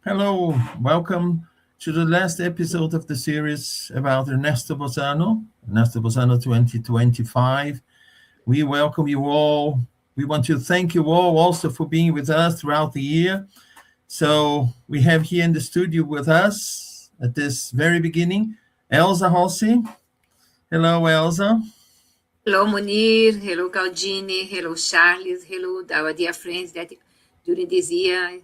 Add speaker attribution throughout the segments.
Speaker 1: Hello, welcome to the last episode of the series about Ernesto Bozzano 2025. We welcome you all. We want to thank you all also for being with us throughout the year. So we have here in the studio with us at this very beginning, Elsa Rossi. Hello, Elsa.
Speaker 2: Hello, Munir. Hello, Caldini. Hello, Charles. Hello, our dear friends that during this year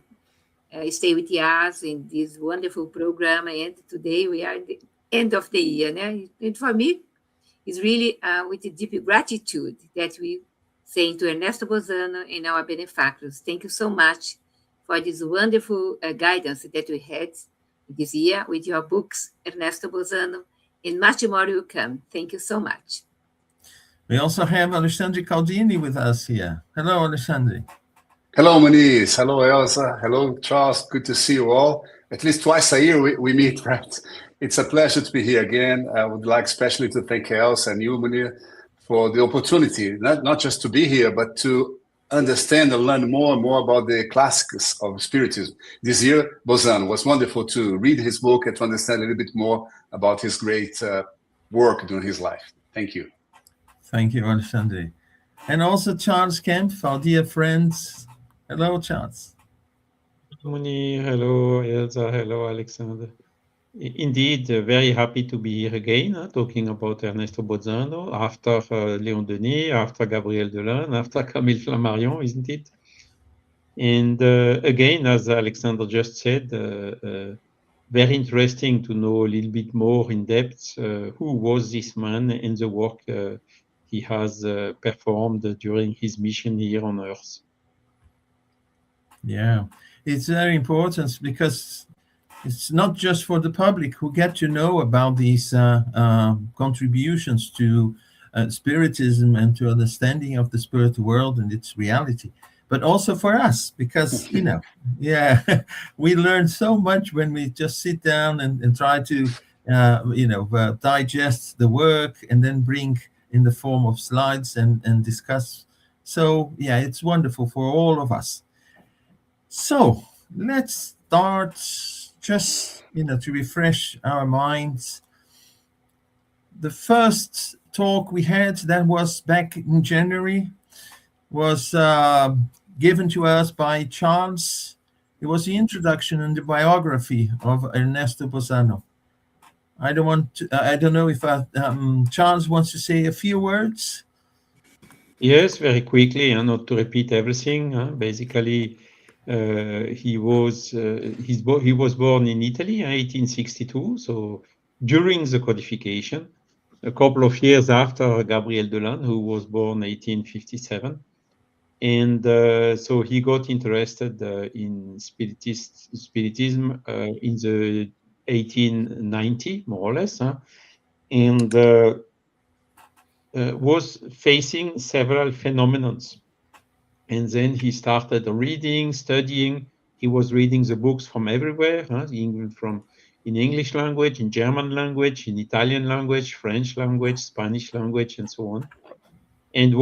Speaker 2: stay with us in this wonderful program. And today we are at the end of the year. Né? And for me, it's really with a deep gratitude that we say to Ernesto Bozzano and our benefactors. Thank you so much for this wonderful guidance that we had this year with your books, Ernesto Bozzano, and much more will come. Thank you so much.
Speaker 1: We also have Alexandre Caldini with us here. Hello, Alexandre.
Speaker 3: Hello, Moniz. Hello, Elsa. Hello, Charles. Good to see you all. At least twice a year we meet, right? It's a pleasure to be here again. I would like especially to thank Elsa and you, Munir, for the opportunity, not just to be here, but to understand and learn more and more about the classics of Spiritism. This year, Bozzano was wonderful to read his book and to understand a little bit more about his great work during his life. Thank you.
Speaker 1: Thank you, Alexandre. And also Charles Kemp, our dear friends. Hello, Charles.
Speaker 4: Moni, hello, Elsa, hello, Alexander. Indeed, very happy to be here again, talking about Ernesto Bozzano, after Léon Denis, after Gabriel Delanne, after Camille Flammarion, isn't it? And again, as Alexander just said, very interesting to know a little bit more in depth who was this man and the work he has performed during his mission here on Earth.
Speaker 1: Yeah, it's very important because it's not just for the public who get to know about these contributions to Spiritism and to understanding of the spirit world and its reality, but also for us because, we learn so much when we just sit down and try to, digest the work and then bring in the form of slides and discuss. So, yeah, it's wonderful for all of us. So let's start just, to refresh our minds. The first talk we had that was back in January was given to us by Charles. It was the introduction and the biography of Ernesto Bozzano. I don't know if Charles wants to say a few words.
Speaker 4: Yes, very quickly, and not to repeat everything. Basically, he was born in Italy in 1862, so during the codification, a couple of years after Gabriel Delanne, who was born 1857. And so he got interested in Spiritism in the 1890, more or less, and was facing several phenomena. And then he started reading, studying. He was reading the books from everywhere, even from in English language, in German language, in Italian language, French language, Spanish language, and so on. And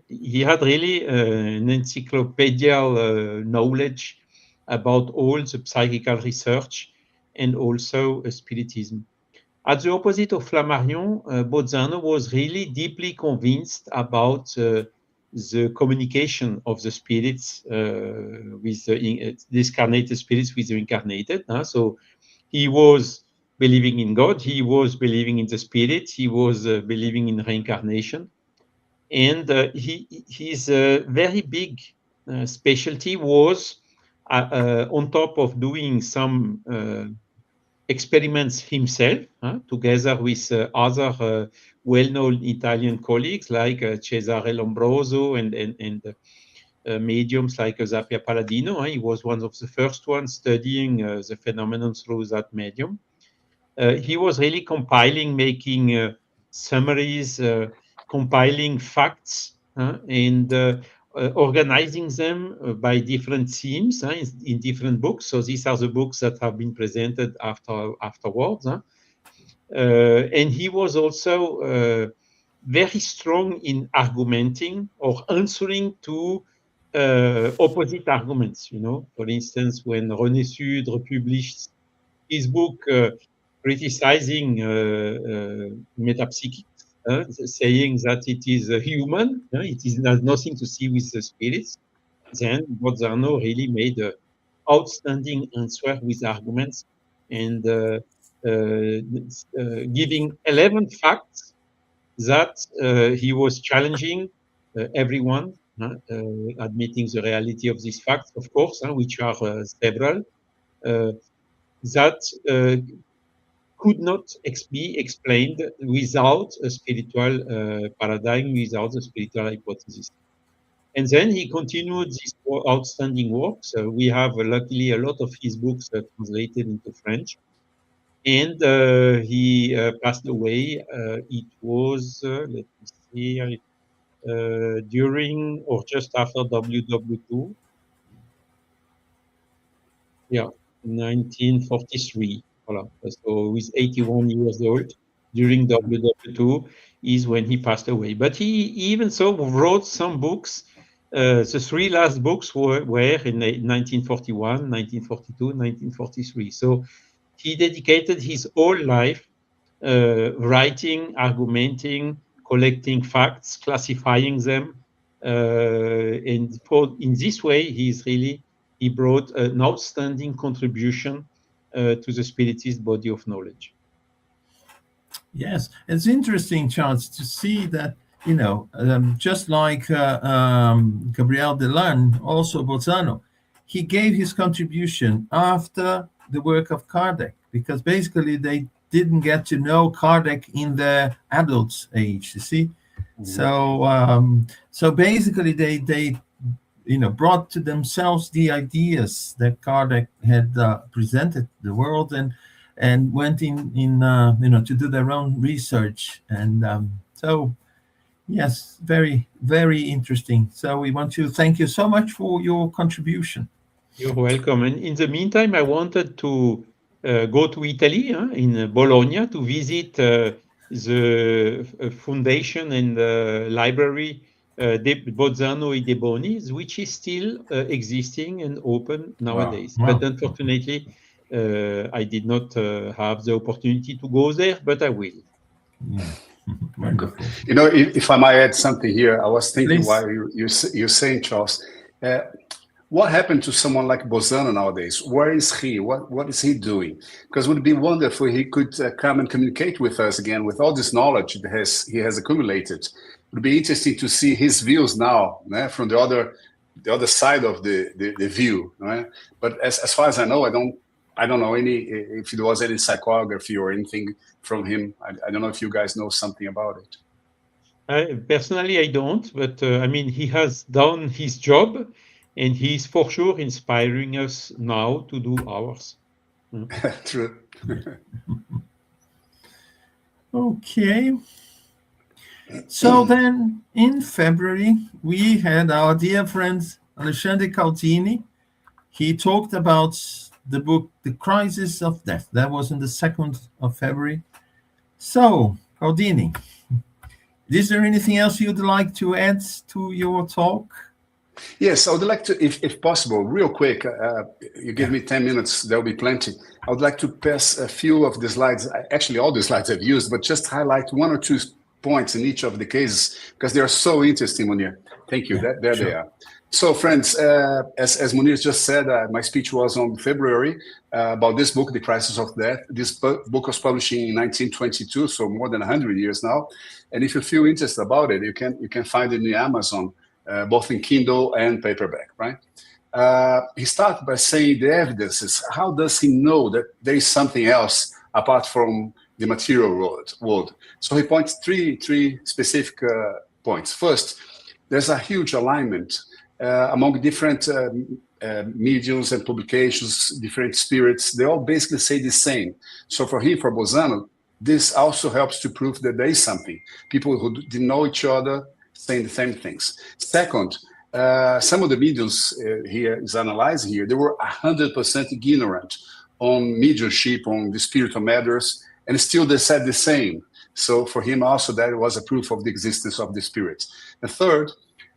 Speaker 4: he had really an encyclopedial knowledge about all the psychical research and also Spiritism. At the opposite of Flammarion, Bozzano was really deeply convinced about the communication of the spirits with the discarnated spirits with the incarnated. So he was believing in God, he was believing in the spirit, he was believing in reincarnation. And his very big specialty was, on top of doing some experiments himself, together with other well-known Italian colleagues like Cesare Lombroso and mediums like Zappia Palladino. He was one of the first ones studying the phenomenon through that medium. He was really compiling, making summaries, compiling facts, and organizing them by different themes in different books. So these are the books that have been presented afterwards. And he was also very strong in argumenting or answering to opposite arguments, you know. For instance, when René Sudre published his book criticizing metapsychics, saying that it is human, it has nothing to see with the spirits, then Bozzano really made an outstanding answer with arguments and giving 11 facts that he was challenging everyone, admitting the reality of these facts, of course, which are several, that could not be explained without a spiritual paradigm, without a spiritual hypothesis. And then he continued these outstanding works. We have luckily a lot of his books translated into French. And he passed away. It was, let me see, during or just after WW2. Yeah, 1943. Voilà. So he's 81 years old. During WW2 is when he passed away. But he even so wrote some books. The three last books were in 1941, 1942, 1943. So he dedicated his whole life writing, argumenting, collecting facts, classifying them. And in this way, he brought an outstanding contribution to the Spiritist body of knowledge.
Speaker 1: Yes, it's interesting, Charles, to see that, you know, just like Gabriel Delan, also Bozzano, he gave his contribution after the work of Kardec, because basically they didn't get to know Kardec in their adult age, you see. Mm-hmm. So basically they brought to themselves the ideas that Kardec had presented the world, and went in to do their own research. And so yes, very, very interesting. So we want to thank you so much for your contribution.
Speaker 4: You're welcome. And in the meantime, I wanted to go to Italy, in Bologna, to visit the foundation and the library Bozzano e De Bonis, which is still existing and open nowadays.
Speaker 1: Wow.
Speaker 4: But unfortunately, I did not have the opportunity to go there, but I will.
Speaker 1: Yeah. Wonderful.
Speaker 3: You know, if I might add something here, I was thinking
Speaker 1: Please.
Speaker 3: while you're saying, Charles, what happened to someone like Bozzano nowadays? Where is he? What is he doing? Because it would be wonderful if he could come and communicate with us again with all this knowledge that he has accumulated. It would be interesting to see his views now, from the other side of the view. Right? But as far as I know, I don't know if there was any psychography or anything from him. I don't know if you guys know something about it.
Speaker 4: Personally, I don't, but I mean, he has done his job, and he's for sure inspiring us now to do ours.
Speaker 3: True.
Speaker 1: Okay. So then in February, we had our dear friend Alexandre Caldini. He talked about the book, The Crisis of Death. That was on the 2nd of February. So, Caldini, is there anything else you'd like to add to your talk?
Speaker 3: Yes, I would like to, if possible, real quick, you give me 10 minutes, there'll be plenty. I would like to pass a few of the slides, actually all the slides I've used, but just highlight one or two points in each of the cases, because they are so interesting, Munir. Thank you, there sure. They are. So friends, as Munir just said, my speech was on February about this book, The Crisis of Death. This book was published in 1922, so more than 100 years now. And if you feel interested about it, you can find it in Amazon, both in Kindle and paperback, right? He started by saying the evidences. How does he know that there is something else apart from the material world? So he points three specific points. First, there's a huge alignment among different mediums and publications, different spirits. They all basically say the same. So for him, for Bozzano, this also helps to prove that there is something. People who didn't know each other saying the same things. Second, some of the mediums here is analyzed here. They were 100% ignorant on mediumship, on the spiritual matters, and still they said the same. So for him also, that was a proof of the existence of the spirit. And third,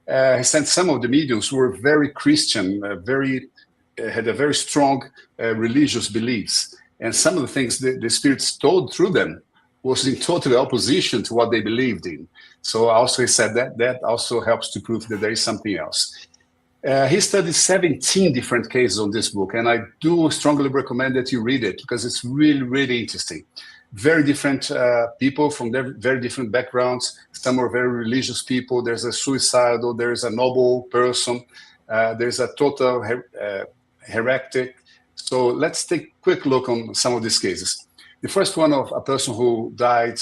Speaker 3: he said some of the mediums were very Christian, had a very strong religious beliefs. And some of the things the spirits told through them was in total opposition to what they believed in. So also he said that also helps to prove that there is something else. He studied 17 different cases on this book, and I do strongly recommend that you read it because it's really, really interesting. Very different people from very different backgrounds. Some are very religious people. There's a suicidal, there's a noble person, there's a total heretic. So let's take a quick look on some of these cases. The first one of a person who died,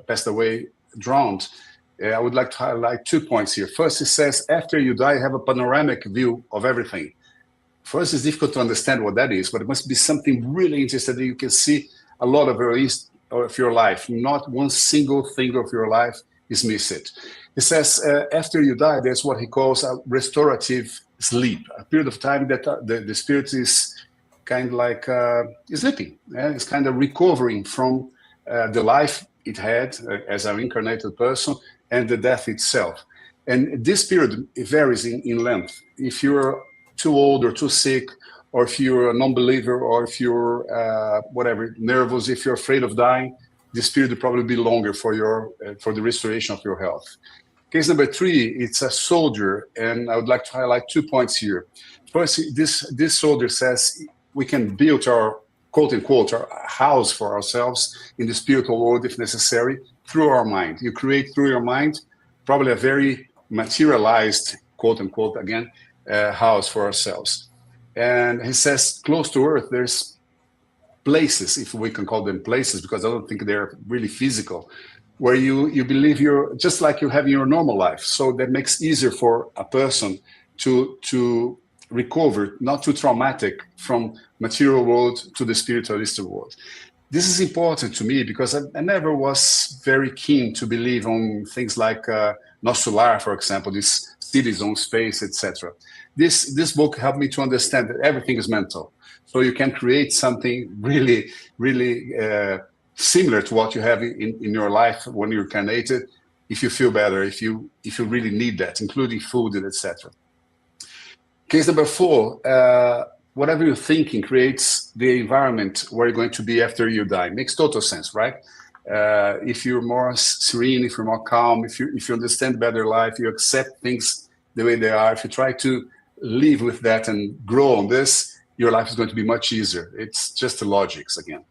Speaker 3: passed away, drowned. I would like to highlight 2 points here. First, it says, after you die, you have a panoramic view of everything. First, it's difficult to understand what that is, but it must be something really interesting that you can see a lot of your life. Not one single thing of your life is missed. It says, after you die, there's what he calls a restorative sleep, a period of time that the spirit is kind of like sleeping. It's kind of recovering from the life it had as an incarnated person and the death itself. And this period, it varies in length. If you're too old or too sick, or if you're a non-believer, or if you're nervous, if you're afraid of dying, this period will probably be longer for the restoration of your health. Case number 3, it's a soldier, and I would like to highlight 2 points here. First, this soldier says we can build our quote-unquote our house for ourselves in the spiritual world if necessary through our mind. You create through your mind probably a very materialized quote-unquote again house for ourselves. And he says close to earth there's places, if we can call them places, because I don't think they're really physical, where you believe you're just like you have in your normal life. So that makes easier for a person to recover, not too traumatic, from material world to the spiritualistic world. This is important to me because I never was very keen to believe on things like Nosular, for example, these cities on space, etc. This book helped me to understand that everything is mental. So you can create something really, really similar to what you have in your life when you're incarnated, if you feel better, if you really need that, including food and etc. Case number 4, whatever you're thinking creates the environment where you're going to be after you die. Makes total sense, right? If you're more serene, if you're more calm, if you understand better life, you accept things the way they are, if you try to live with that and grow on this, your life is going to be much easier. It's just the logics again.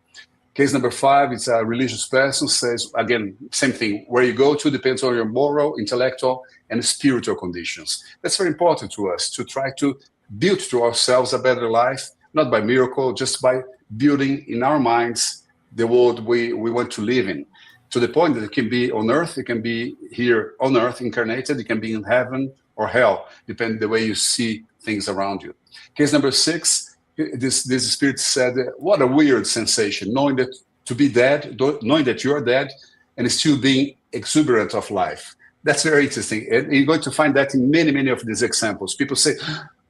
Speaker 3: Case number 5, it's a religious person, says, again, same thing. Where you go to depends on your moral, intellectual, and spiritual conditions. That's very important to us, to try to build to ourselves a better life, not by miracle, just by building in our minds the world we want to live in, to the point that it can be on earth, it can be here on earth incarnated, it can be in heaven or hell, depending the way you see things around you. Case number 6, this spirit said, what a weird sensation, knowing that to be dead, knowing that you're dead, and still being exuberant of life. That's very interesting. And you're going to find that in many, many of these examples. People say,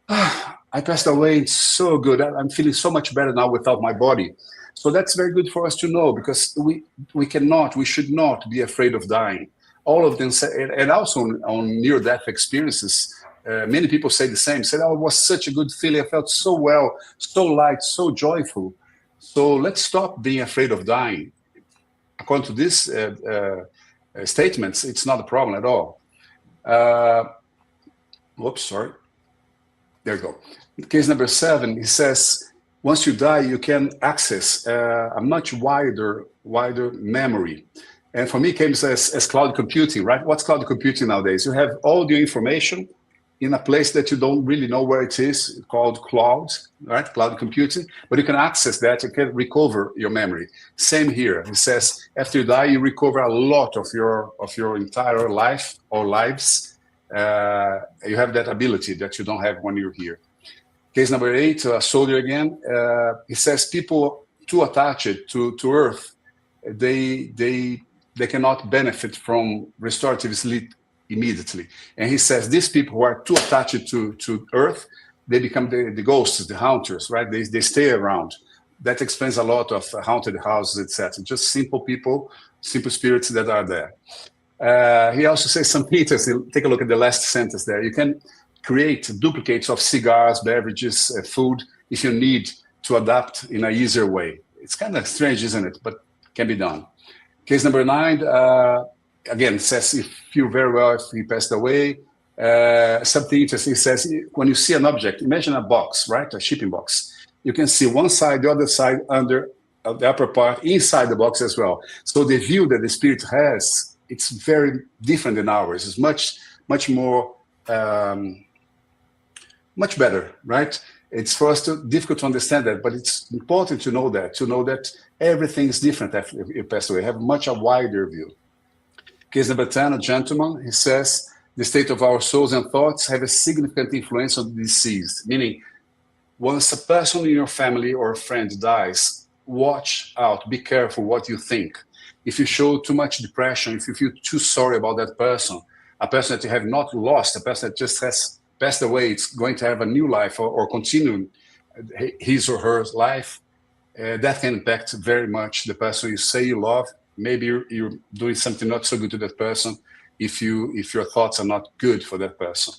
Speaker 3: I passed away, it's so good. I'm feeling so much better now without my body. So that's very good for us to know, because we should not be afraid of dying. All of them say, and also on near-death experiences, many people say the same, said, oh, it was such a good feeling. I felt so well, so light, so joyful. So let's stop being afraid of dying. According to these statements, it's not a problem at all. Whoops, sorry. There you go. Case number 7, he says, once you die, you can access a much wider memory. And for me, it came as cloud computing, right? What's cloud computing nowadays? You have all the information in a place that you don't really know where it is, called cloud, right? Cloud computing, but you can access that, you can recover your memory. Same here. It says, after you die, you recover a lot of your entire life or lives. You have that ability that you don't have when you're here. Case number 8, a soldier again. He says people too attached to Earth, they cannot benefit from restorative sleep immediately. And he says these people who are too attached to Earth, they become the ghosts, the haunters, right? They stay around. That explains a lot of haunted houses, etc. Just simple people, simple spirits that are there. He also says something interesting. Take a look at the last sentence there. You can create duplicates of cigars, beverages, food if you need to adapt in an easier way. It's kind of strange, isn't it? But can be done. Case number 9, again, says he feel very well if he passed away. Something interesting, says when you see an object, imagine a box, right? A shipping box. You can see one side, the other side, under the upper part, inside the box as well. So the view that the spirit has, it's very different than ours. It's much more, much better, right? It's for us difficult to understand that, but it's important to know that everything is different after you pass away. Have much a wider view. Case number 10, a gentleman, he says, the state of our souls and thoughts have a significant influence on the deceased, meaning once a person in your family or a friend dies, watch out, be careful what you think. If you show too much depression, if you feel too sorry about that person, a person that you have not lost, a person that just has passed away, it's going to have a new life or continue his or her life, that can impact very much the person you say you love. Maybe you're doing something not so good to that person if your thoughts are not good for that person.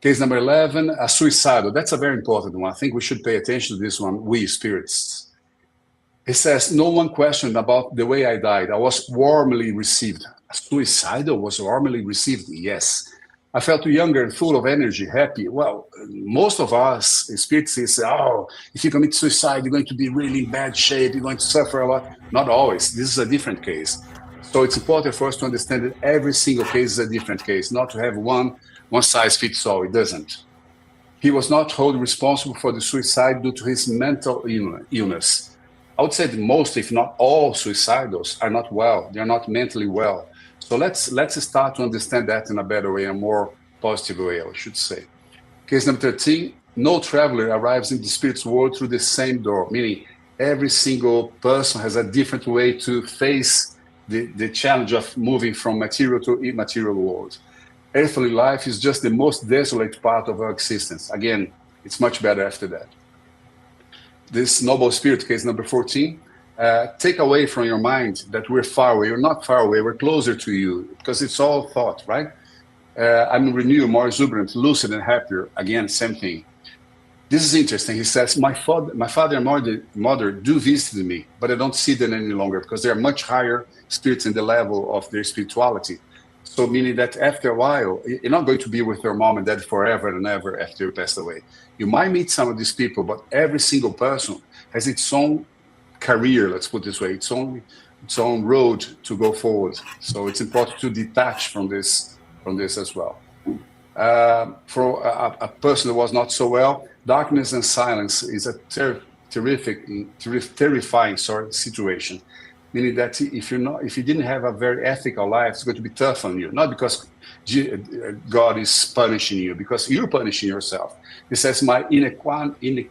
Speaker 3: Case number 11, a suicidal. That's a very important one. I think we should pay attention to this one, we spirits. It says, no one questioned about the way I died. I was warmly received. A suicidal was warmly received, yes. I felt younger and full of energy, happy. Well, most of us spirits say, oh, if you commit suicide, you're going to be really in bad shape, you're going to suffer a lot. Not always. This is a different case. So it's important for us to understand that every single case is a different case, not to have one size fits all. It doesn't. He was not wholly responsible for the suicide due to his mental illness. I would say that most, if not all, suicidals are not well. They're not mentally well. So let's start to understand that in a better way, a more positive way, I should say. Case number 13, no traveler arrives in the spirit's world through the same door, meaning every single person has a different way to face the challenge of moving from material to immaterial world. Earthly life is just the most desolate part of our existence. Again, it's much better after that. This noble spirit, case number 14, take away from your mind that we're far away. We're not far away. We're closer to you because it's all thought, right? I'm renewed, more exuberant, lucid, and happier. Again, same thing. This is interesting. He says, my father and mother do visit me, but I don't see them any longer because they're much higher spirits in the level of their spirituality. So meaning that after a while, you're not going to be with your mom and dad forever and ever after you pass away. You might meet some of these people, but every single person has its own career, let's put it this way, its own road to go forward. So it's important to detach from this as well. For a person who was not so well, darkness and silence is a terrifying situation. Meaning that if you didn't have a very ethical life, it's going to be tough on you. Not because God is punishing you, because you're punishing yourself. He says, my iniquity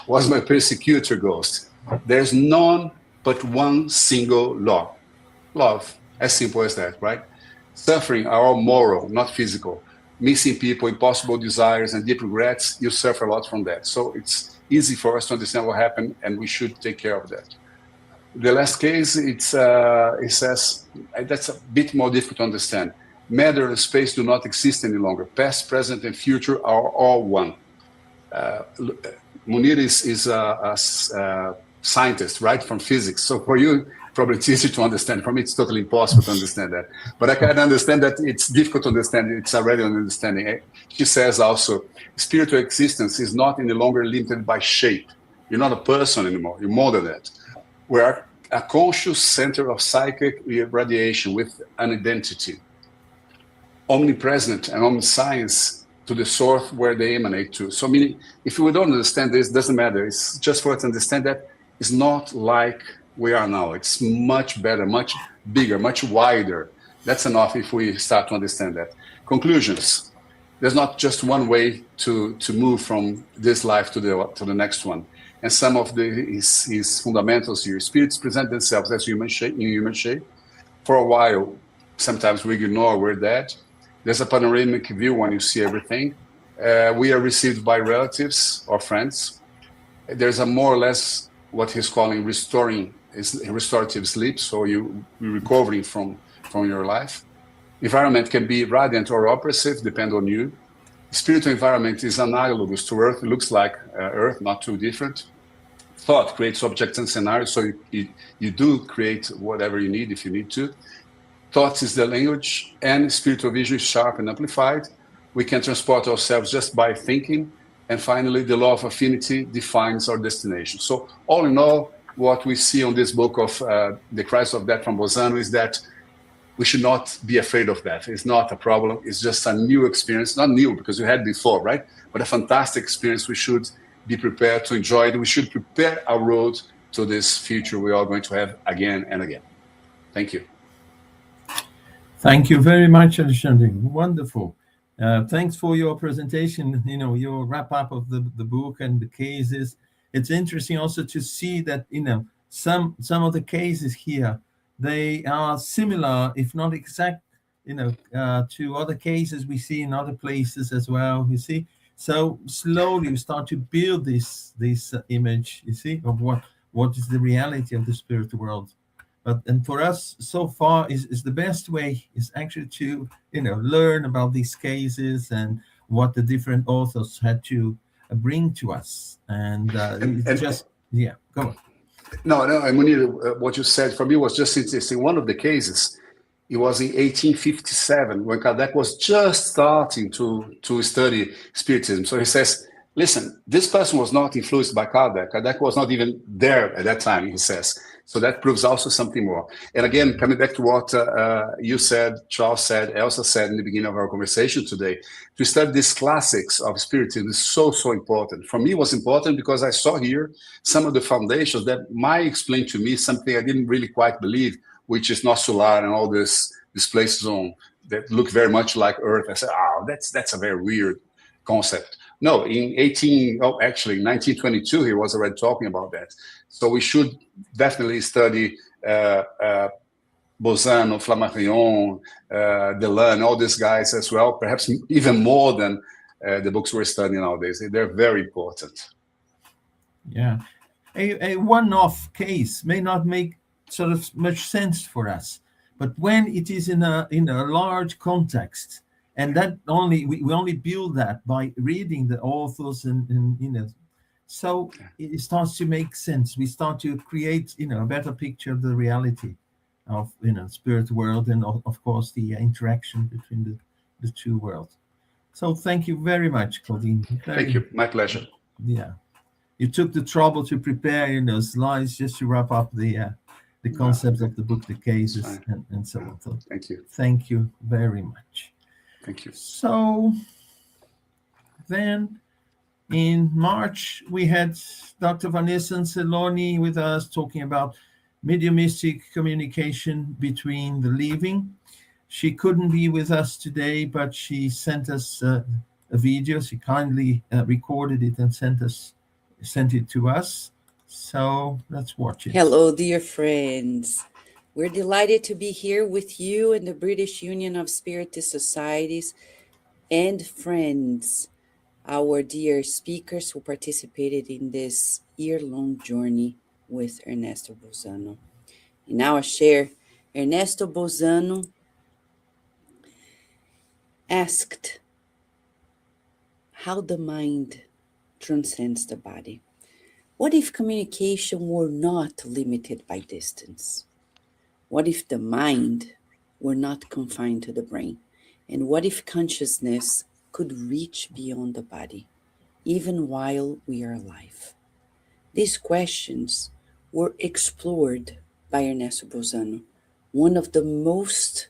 Speaker 3: was my persecutor ghost. There's none but one single law. Love, as simple as that, right? Suffering are all moral, not physical. Missing people, impossible desires, and deep regrets, you suffer a lot from that. So it's easy for us to understand what happened, and we should take care of that. The last case, it says, that's a bit more difficult to understand. Matter and space do not exist any longer. Past, present, and future are all one. Munir is a scientist, right, from physics. So for you, probably it's easy to understand. For me, it's totally impossible to understand that. But I can understand that it's difficult to understand. It's already an understanding. She says also, spiritual existence is not any longer limited by shape. You're not a person anymore. You're more than that. We're a conscious center of psychic radiation with an identity. Omnipresent and omniscience to the source where they emanate to. So meaning, if we don't understand this, it doesn't matter. It's just for us to understand that it's not like we are now. It's much better, much bigger, much wider. That's enough if we start to understand that. Conclusions. There's not just one way to move from this life to the next one. And some of his fundamentals here, spirits present themselves as human shape. For a while, sometimes we ignore we're dead. There's a panoramic view when you see everything. We are received by relatives or friends. There's a more or less what he's calling restoring restorative sleep, so you're recovering from your life. Environment can be radiant or oppressive, depend on you. Spiritual environment is analogous to Earth. It looks like Earth, not too different. Thought creates objects and scenarios, so you do create whatever you need if you need to. Thoughts is the language, and spiritual vision is sharp and amplified. We can transport ourselves just by thinking. And finally, the law of affinity defines our destination. So all in all, what we see on this book of The Christ of Death from Bozzano is that we should not be afraid of that. It's not a problem. It's just a new experience. Not new because we had before, right? But a fantastic experience. We should be prepared to enjoy it. We should prepare our road to this future we are going to have again and again. Thank you.
Speaker 1: Thank you very much, Alexandre. Wonderful. Thanks for your presentation, your wrap up of the book and the cases. It's interesting also to see that, some of the cases here, they are similar, if not exact, to other cases we see in other places as well, you see. So slowly we start to build this image, you see, of what is the reality of the spiritual world. And for us, so far, is the best way is actually to learn about these cases and what the different authors had to bring to us. And just go on.
Speaker 3: No, Munir, what you said for me was just interesting. One of the cases, it was in 1857 when Kardec was just starting to study Spiritism. So he says, listen, this person was not influenced by Kardec. Kardec was not even there at that time, he says. So that proves also something more. And again, coming back to what you said, Charles said, Elsa said in the beginning of our conversation today, to study these classics of Spiritism is so, so important. For me, it was important because I saw here some of the foundations that might explain to me something I didn't really quite believe, which is Nosular and all these places that look very much like Earth. I said, that's a very weird concept. No, in 1922, he was already talking about that. So we should definitely study Bozzano, Flammarion, Delane, all these guys as well, perhaps even more than the books we're studying nowadays. They're very important.
Speaker 1: Yeah. A one-off case may not make sort of much sense for us, but when it is in a large context, and that we only build that by reading the authors and so it starts to make sense. We start to create a better picture of the reality of spirit world and of course the interaction between the two worlds. So thank you very much, Claudine.
Speaker 3: Thank you. My pleasure.
Speaker 1: Yeah, you took the trouble to prepare slides just to wrap up the concepts of the book, the cases, and so on. So
Speaker 3: thank you.
Speaker 1: Thank you very much.
Speaker 3: Thank you.
Speaker 1: So then in March, we had Dr. Vanessa Celoni with us talking about mediumistic communication between the living. She couldn't be with us today, but she sent us a video. She kindly recorded it and sent it to us. So let's watch it.
Speaker 5: Hello, dear friends. We're delighted to be here with you and the British Union of Spiritist Societies and friends, our dear speakers who participated in this year-long journey with Ernesto Bozzano. In our share, Ernesto Bozzano asked how the mind transcends the body. What if communication were not limited by distance? What if the mind were not confined to the brain? And what if consciousness could reach beyond the body, even while we are alive? These questions were explored by Ernesto Bozzano, one of the most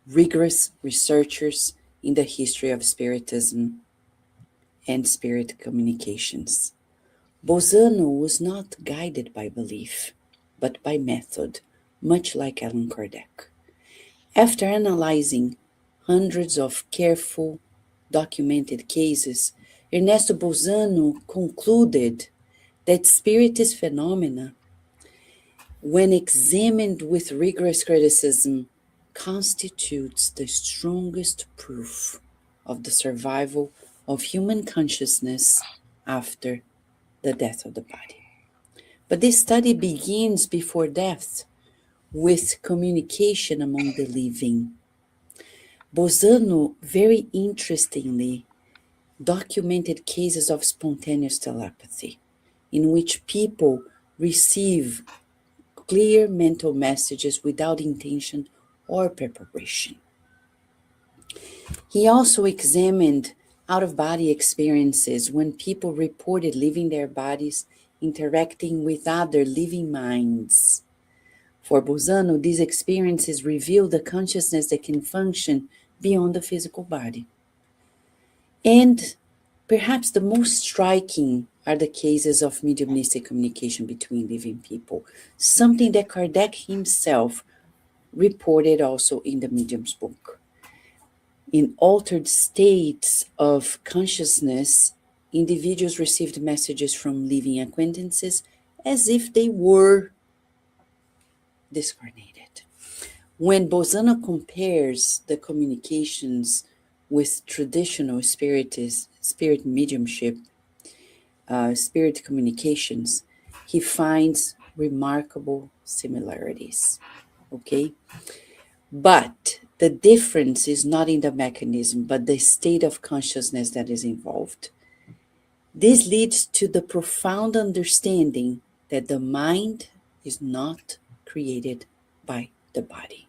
Speaker 5: rigorous researchers in the history of Spiritism and spirit communications. Bozzano was not guided by belief, but by method, much like Allan Kardec. After analyzing hundreds of careful, documented cases, Ernesto Bozzano concluded that spiritist phenomena, when examined with rigorous criticism, constitutes the strongest proof of the survival of human consciousness after the death of the body. But this study begins before death with communication among the living. Bozzano very interestingly documented cases of spontaneous telepathy in which people receive clear mental messages without intention or preparation. He also examined out-of-body experiences when people reported leaving their bodies, interacting with other living minds. For Bozzano, these experiences reveal the consciousness that can function beyond the physical body. And perhaps the most striking are the cases of mediumistic communication between living people, something that Kardec himself reported also in the Medium's book. In altered states of consciousness, individuals received messages from living acquaintances as if they were discarnated. When Bozzano compares the communications with traditional spirit mediumship, spirit communications, he finds remarkable similarities. Okay? But the difference is not in the mechanism, but the state of consciousness that is involved. This leads to the profound understanding that the mind is not created by the body.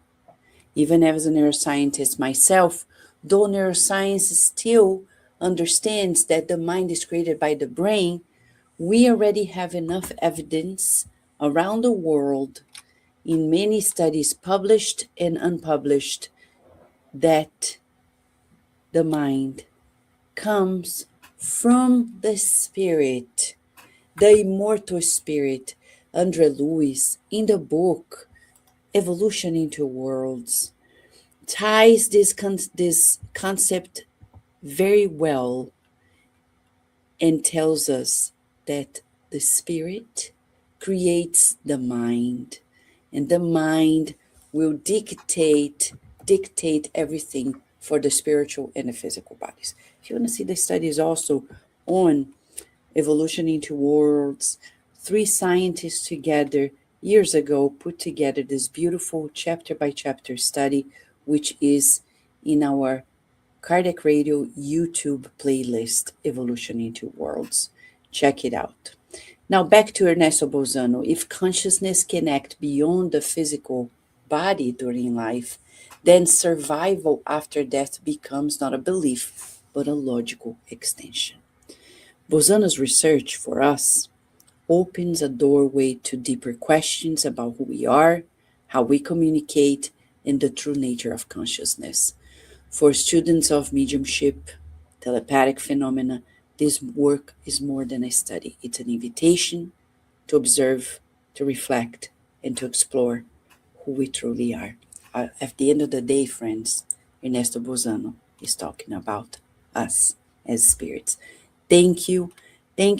Speaker 5: Even as a neuroscientist myself, though neuroscience still understands that the mind is created by the brain, we already have enough evidence around the world in many studies published and unpublished that the mind comes from the spirit, the immortal spirit. Andre Luiz, in the book Evolution into Worlds, ties this concept very well and tells us that the spirit creates the mind, and the mind will dictate everything for the spiritual and the physical bodies. If you want to see the studies also on Evolution into Worlds, 3 scientists together years ago put together this beautiful chapter by chapter study, which is in our Kardec Radio YouTube playlist, Evolution into Worlds. Check it out. Now back to Ernesto Bozzano. If consciousness can act beyond the physical body during life, then survival after death becomes not a belief, but a logical extension. Bozzano's research for us opens a doorway to deeper questions about who we are, how we communicate, and the true nature of consciousness. For students of mediumship, telepathic phenomena, this work is more than a study. It's an invitation to observe, to reflect, and to explore who we truly are. At the end of the day, friends, Ernesto Bozzano is talking about us as spirits. Thank you, dear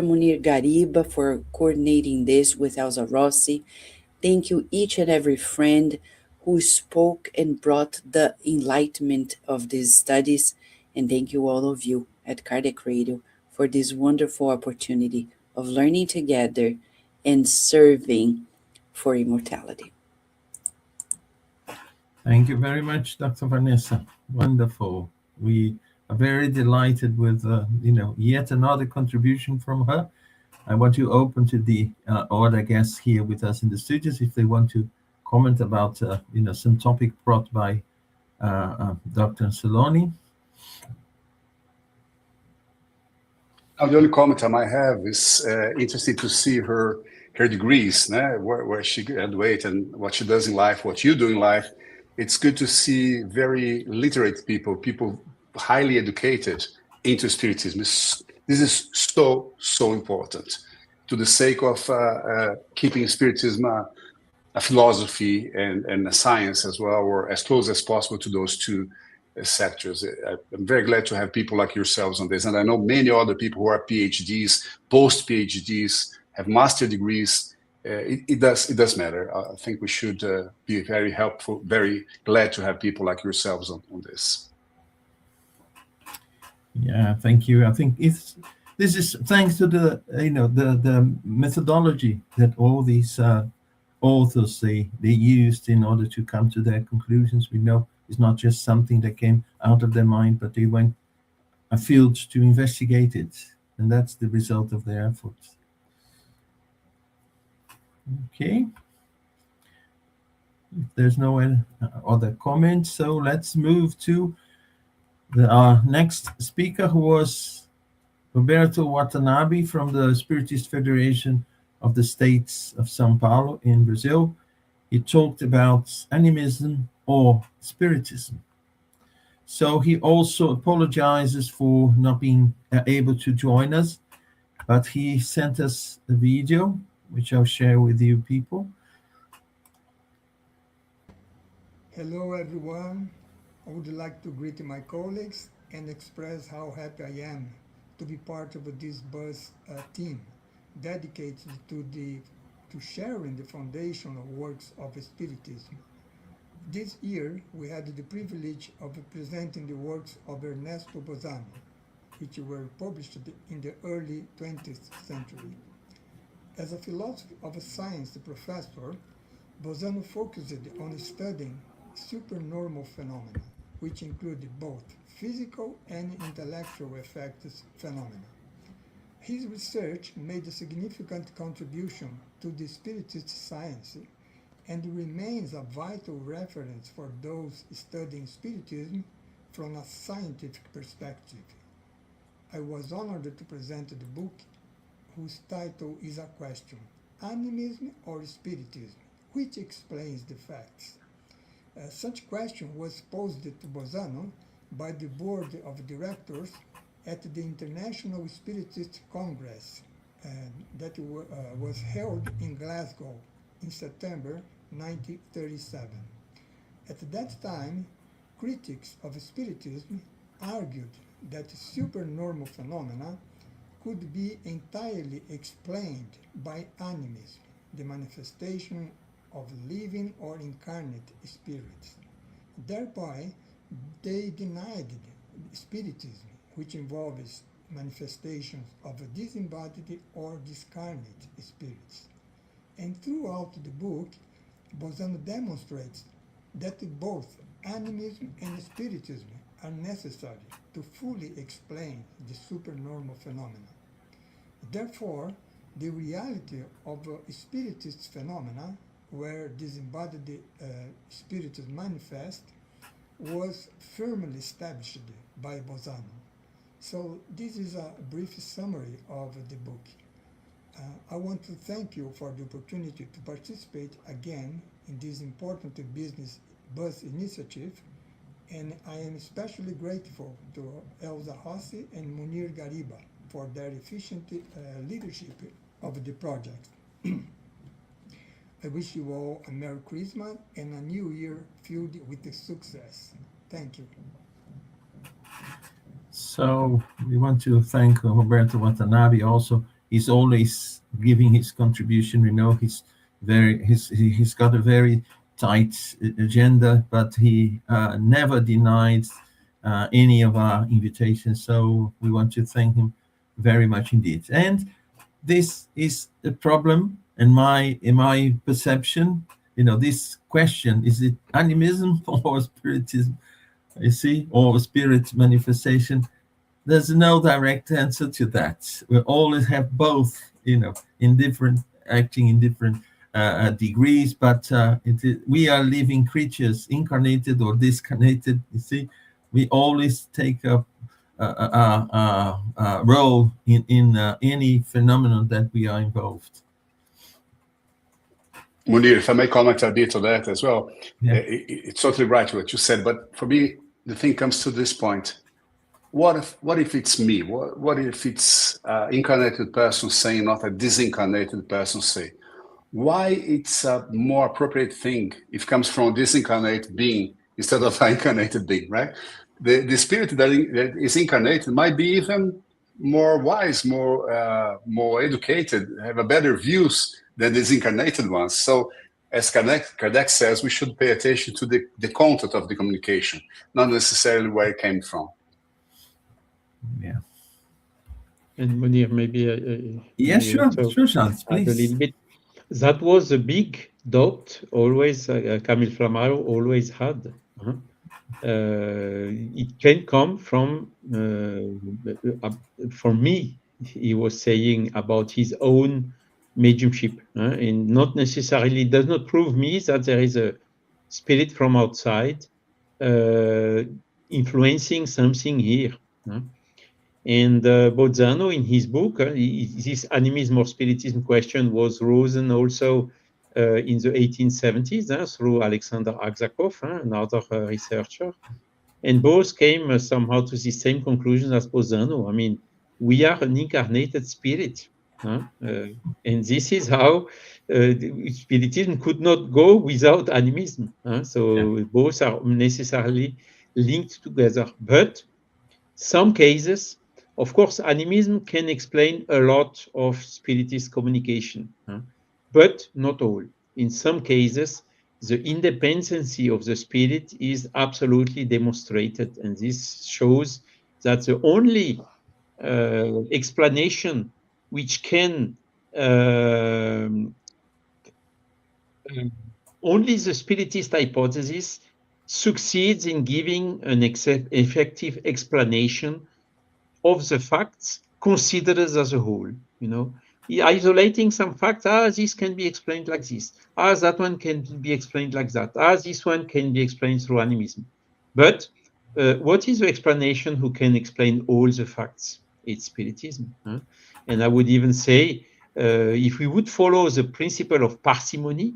Speaker 5: Munir Gariba, for coordinating this with Elsa Rossi. Thank you, each and every friend who spoke and brought the enlightenment of these studies. And thank you, all of you at Kardec Radio, for this wonderful opportunity of learning together and serving for immortality.
Speaker 1: Thank you very much, Dr. Vanessa. Wonderful. We are very delighted with, yet another contribution from her. I want to open to the other guests here with us in the studios if they want to comment about, some topic brought by Dr. Anceloni.
Speaker 3: The only comment I might have is interesting to see her degrees, where she graduated and what she does in life, what you do in life. It's good to see very literate people highly educated into Spiritism. This is so important to the sake of keeping Spiritism a philosophy and a science as well, or as close as possible to those two sectors. I'm very glad to have people like yourselves on this. And I know many other people who are PhDs, post-PhDs, have master degrees. It does matter. I think we should be very helpful, very glad to have people like yourselves on this.
Speaker 1: Yeah, thank you. I think this is thanks to the the methodology that all these authors they used in order to come to their conclusions. We know it's not just something that came out of their mind, but they went afield to investigate it, and that's the result of their efforts. Okay. If there's no other comments, so let's move to our next speaker, who was Roberto Watanabe from the Spiritist Federation of the States of São Paulo in Brazil. He talked about animism or spiritism. So he also apologizes for not being able to join us, but he sent us a video, which I'll share with you people.
Speaker 6: Hello everyone. I would like to greet my colleagues and express how happy I am to be part of this buzz team dedicated to sharing the foundational works of Spiritism. This year we had the privilege of presenting the works of Ernesto Bozzano, which were published in the early 20th century. As a philosophy of science professor, Bozzano focused on studying supernormal phenomena, which include both physical and intellectual effects phenomena. His research made a significant contribution to the Spiritist science and remains a vital reference for those studying Spiritism from a scientific perspective. I was honored to present the book, whose title is a question: Animism or Spiritism? Which explains the facts? Such question was posed to Bozzano by the board of directors at the International Spiritist Congress that was held in Glasgow in September 1937. At that time, critics of Spiritism argued that supernormal phenomena could be entirely explained by animism, the manifestation of living or incarnate spirits. Thereby, they denied Spiritism, which involves manifestations of disembodied or discarnate spirits. And throughout the book, Bozzano demonstrates that both animism and Spiritism are necessary to fully explain the supernormal phenomena. Therefore, the reality of Spiritist phenomena, where disembodied spirits manifest, was firmly established by Bozzano. So this is a brief summary of the book. I want to thank you for the opportunity to participate again in this important business buzz initiative, and I am especially grateful to Elza Rossi and Munir Gariba for their efficient leadership of the project. I wish you all a Merry Christmas and a New Year filled with success. Thank you.
Speaker 1: So we want to thank Roberto Watanabe also. He's always giving his contribution. We know he's got a very tight agenda, but he never denied any of our invitations. So we want to thank him very much indeed. And this is a problem in my perception. This question: is it animism or spiritism? You see, or spirit manifestation? There's no direct answer to that. We always have both, acting in different degrees, but we are living creatures, incarnated or discarnated. You see, we always take a role in any phenomenon that we are involved.
Speaker 3: Munir, if I may comment a bit on that as well,
Speaker 1: Yeah.
Speaker 3: It's totally right what you said, but for me, the thing comes to this point. What if it's me? What if it's an incarnated person saying, not a disincarnated person say? Why it's a more appropriate thing if it comes from a disincarnate being instead of an incarnated being, right? The spirit that is incarnated might be even more wise, more educated, have a better views than these incarnated ones. So, as Kardec says, we should pay attention to the content of the communication, not necessarily where it came from.
Speaker 1: Yeah.
Speaker 4: And Munir, maybe
Speaker 1: Yeah, sure,
Speaker 4: also
Speaker 1: Charles,
Speaker 4: add a
Speaker 1: please.
Speaker 4: little bit. That was a big doubt always Camille Flammarion always had. Huh? It can come from, for me, he was saying about his own mediumship, and not necessarily does not prove me that there is a spirit from outside influencing something here. And Bozzano, in his book, this animism or spiritism question was risen also in the 1870s through Alexander Aksakov, another researcher. And both came somehow to the same conclusion as Bozzano. I mean, we are an incarnated spirit. And this is how spiritism could not go without animism. So both are necessarily linked together. But some cases, of course, animism can explain a lot of spiritist communication, but not all. In some cases, the independency of the spirit is absolutely demonstrated, and this shows that the only explanation which can only the spiritist hypothesis succeeds in giving an effective explanation of the facts considered as a whole. Isolating some facts, this can be explained like this, that one can be explained like that, this one can be explained through animism. But what is the explanation who can explain all the facts? It's spiritism. And I would even say, if we would follow the principle of parsimony,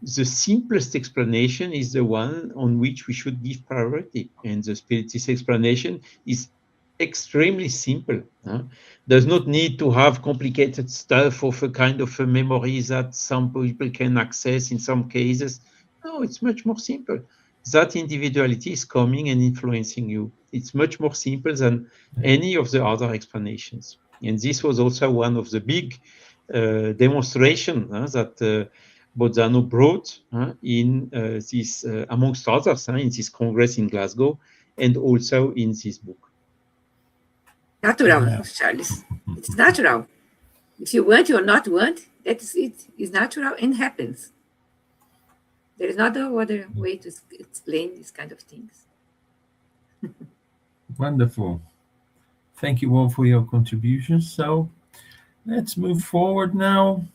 Speaker 4: the simplest explanation is the one on which we should give priority. And the spiritist explanation is extremely simple. Does not need to have complicated stuff of a kind of a memory that some people can access in some cases. No, it's much more simple. That individuality is coming and influencing you. It's much more simple than any of the other explanations. And this was also one of the big demonstration that Bozzano brought in this, amongst others, in this Congress in Glasgow, and also in this book.
Speaker 2: Natural, Charles. It's natural. If you want or not want, that's it. It's natural and happens. There is not no other way to explain these kind of things.
Speaker 1: Wonderful. Thank you all for your contributions. So let's move forward now.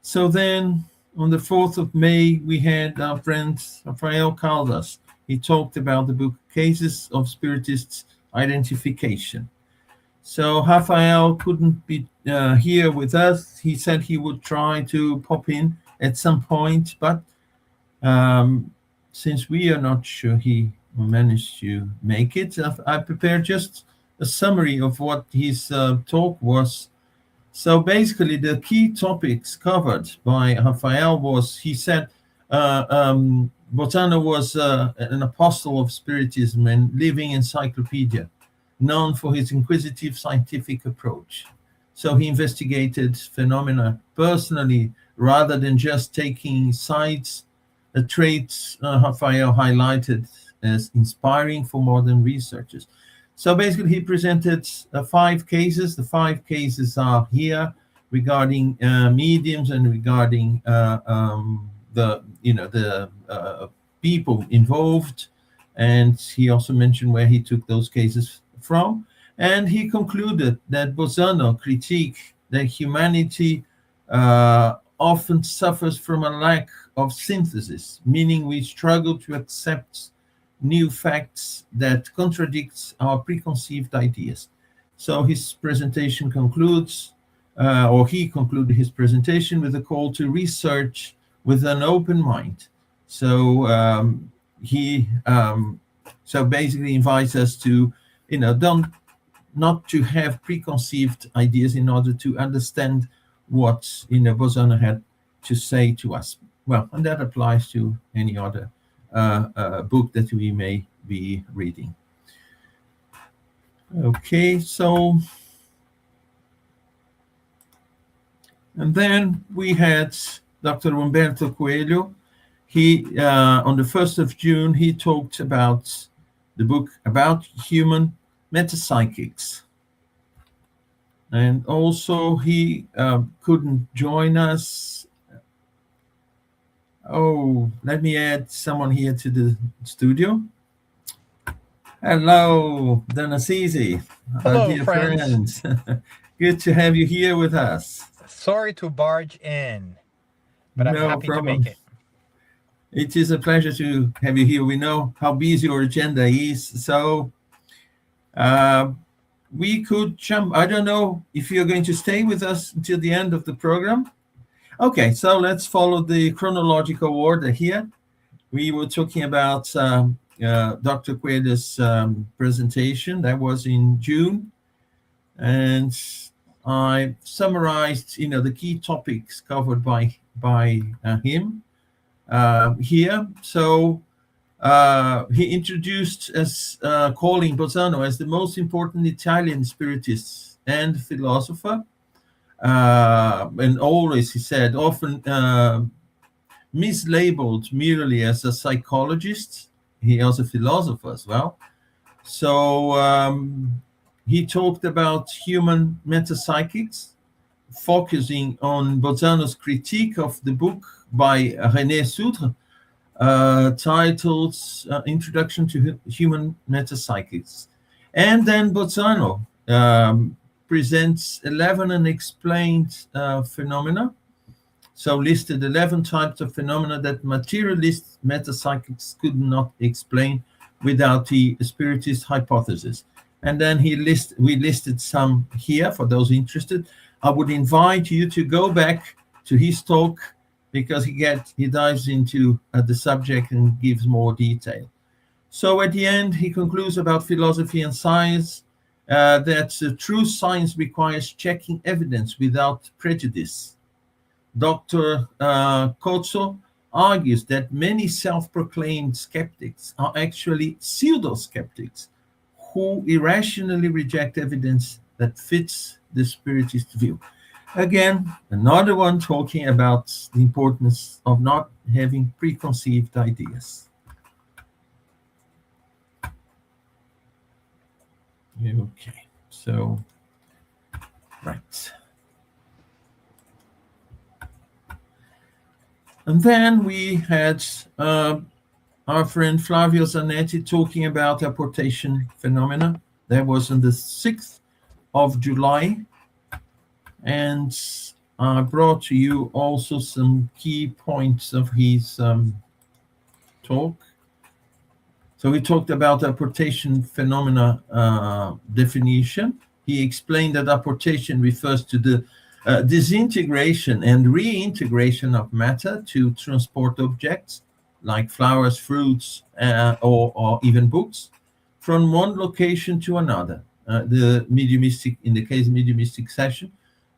Speaker 1: So then on the 4th of May, we had our friend Rafael Caldas. He talked about the book Cases of Spiritist Identification. So Rafael couldn't be here with us. He said he would try to pop in at some point, but since we are not sure he managed to make it, I prepared just a summary of what his talk was. So basically, the key topics covered by Rafael was, he said, Bozzano was an apostle of Spiritism and living encyclopedia, known for his inquisitive scientific approach. So he investigated phenomena personally rather than just taking sides, traits Rafael highlighted as inspiring for modern researchers. So basically, he presented 5 cases. The 5 cases are here regarding mediums and regarding the people involved. And he also mentioned where he took those cases from. And he concluded that Bozzano critiqued that humanity often suffers from a lack of synthesis, meaning we struggle to accept new facts that contradicts our preconceived ideas. So his presentation concludes, or he concluded his presentation with a call to research with an open mind. So he basically invites us to, not to have preconceived ideas in order to understand what Bozzano had to say to us. Well, and that applies to any other book that we may be reading. Okay, so and then we had Dr. Umberto Coelho. He on the 1st of June he talked about the book about human metapsychics. And also he couldn't join us. Oh, let me add someone here to the studio. Hello, Donasisi, our
Speaker 7: Hello,
Speaker 1: dear
Speaker 7: friends.
Speaker 1: friends. Good to have you here with us.
Speaker 7: Sorry to barge in, but I'm
Speaker 1: No
Speaker 7: happy to make
Speaker 1: problem.
Speaker 7: it.
Speaker 1: It is a pleasure to have you here. We know how busy your agenda is, so uh, we could jump. I don't know if you're going to stay with us until the end of the program. Okay, so let's follow the chronological order here. We were talking about Dr. Cueda's presentation. That was in June. And I summarized, the key topics covered by him here. So he introduced us, calling Bozzano as the most important Italian spiritist and philosopher. And always, he said, often mislabeled merely as a psychologist. He was a philosopher as well. So he talked about human metapsychics, focusing on Bozzano's critique of the book by René Soudre, titled Introduction to Human Metapsychics. And then Bozzano presents 11 unexplained phenomena. So listed 11 types of phenomena that materialist metapsychics could not explain without the spiritist hypothesis. And then we listed some here for those interested. I would invite you to go back to his talk because he dives into the subject and gives more detail. So at the end, he concludes about philosophy and science, that true science requires checking evidence without prejudice. Dr. Cozzo argues that many self-proclaimed skeptics are actually pseudo-skeptics who irrationally reject evidence that fits the spiritist view. Again, another one talking about the importance of not having preconceived ideas. Okay, so, right. And then we had our friend Flavio Zanetti talking about apportation phenomena. That was on the 6th of July. And I brought to you also some key points of his talk. So he talked about apportation phenomena definition. He explained that apportation refers to the disintegration and reintegration of matter to transport objects like flowers, fruits, or even books from one location to another. The mediumistic, in the case of mediumistic session,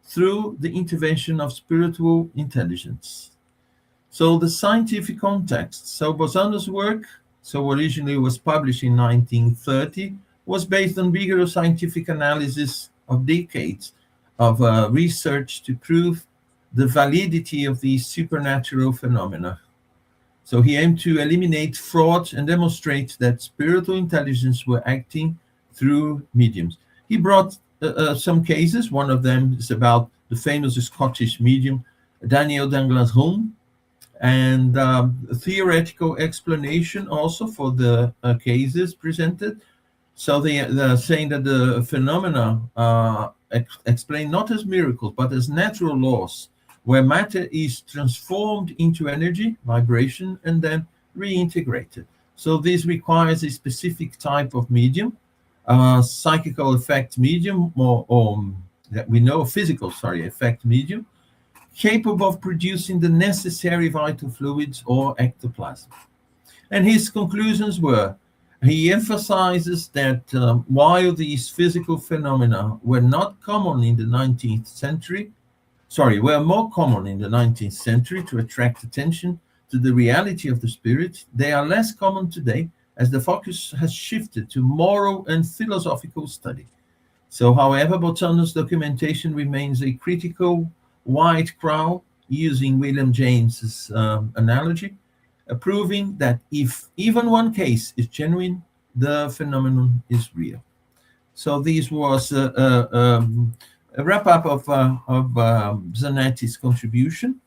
Speaker 1: through the intervention of spiritual intelligence. So the scientific context. So Bozzano's work, so originally was published in 1930, was based on vigorous scientific analysis of decades of research to prove the validity of these supernatural phenomena. So he aimed to eliminate fraud and demonstrate that spiritual intelligence were acting through mediums. He brought some cases. One of them is about the famous Scottish medium Daniel Danglas-Home, and theoretical explanation also for the cases presented. So they're saying that the phenomena explained not as miracles, but as natural laws, where matter is transformed into energy, vibration, and then reintegrated. So this requires a specific type of medium, psychical effect medium, or that we know, physical, effect medium, capable of producing the necessary vital fluids or ectoplasm. And his conclusions were, he emphasizes that while these physical phenomena were not common in the 19th century, were more common in the 19th century to attract attention to the reality of the spirit, they are less common today as the focus has shifted to moral and philosophical study. So, however, Bozzano's documentation remains a critical white crowd, using William James's analogy, proving that if even one case is genuine, the phenomenon is real. So this was a wrap-up of Zanetti's contribution.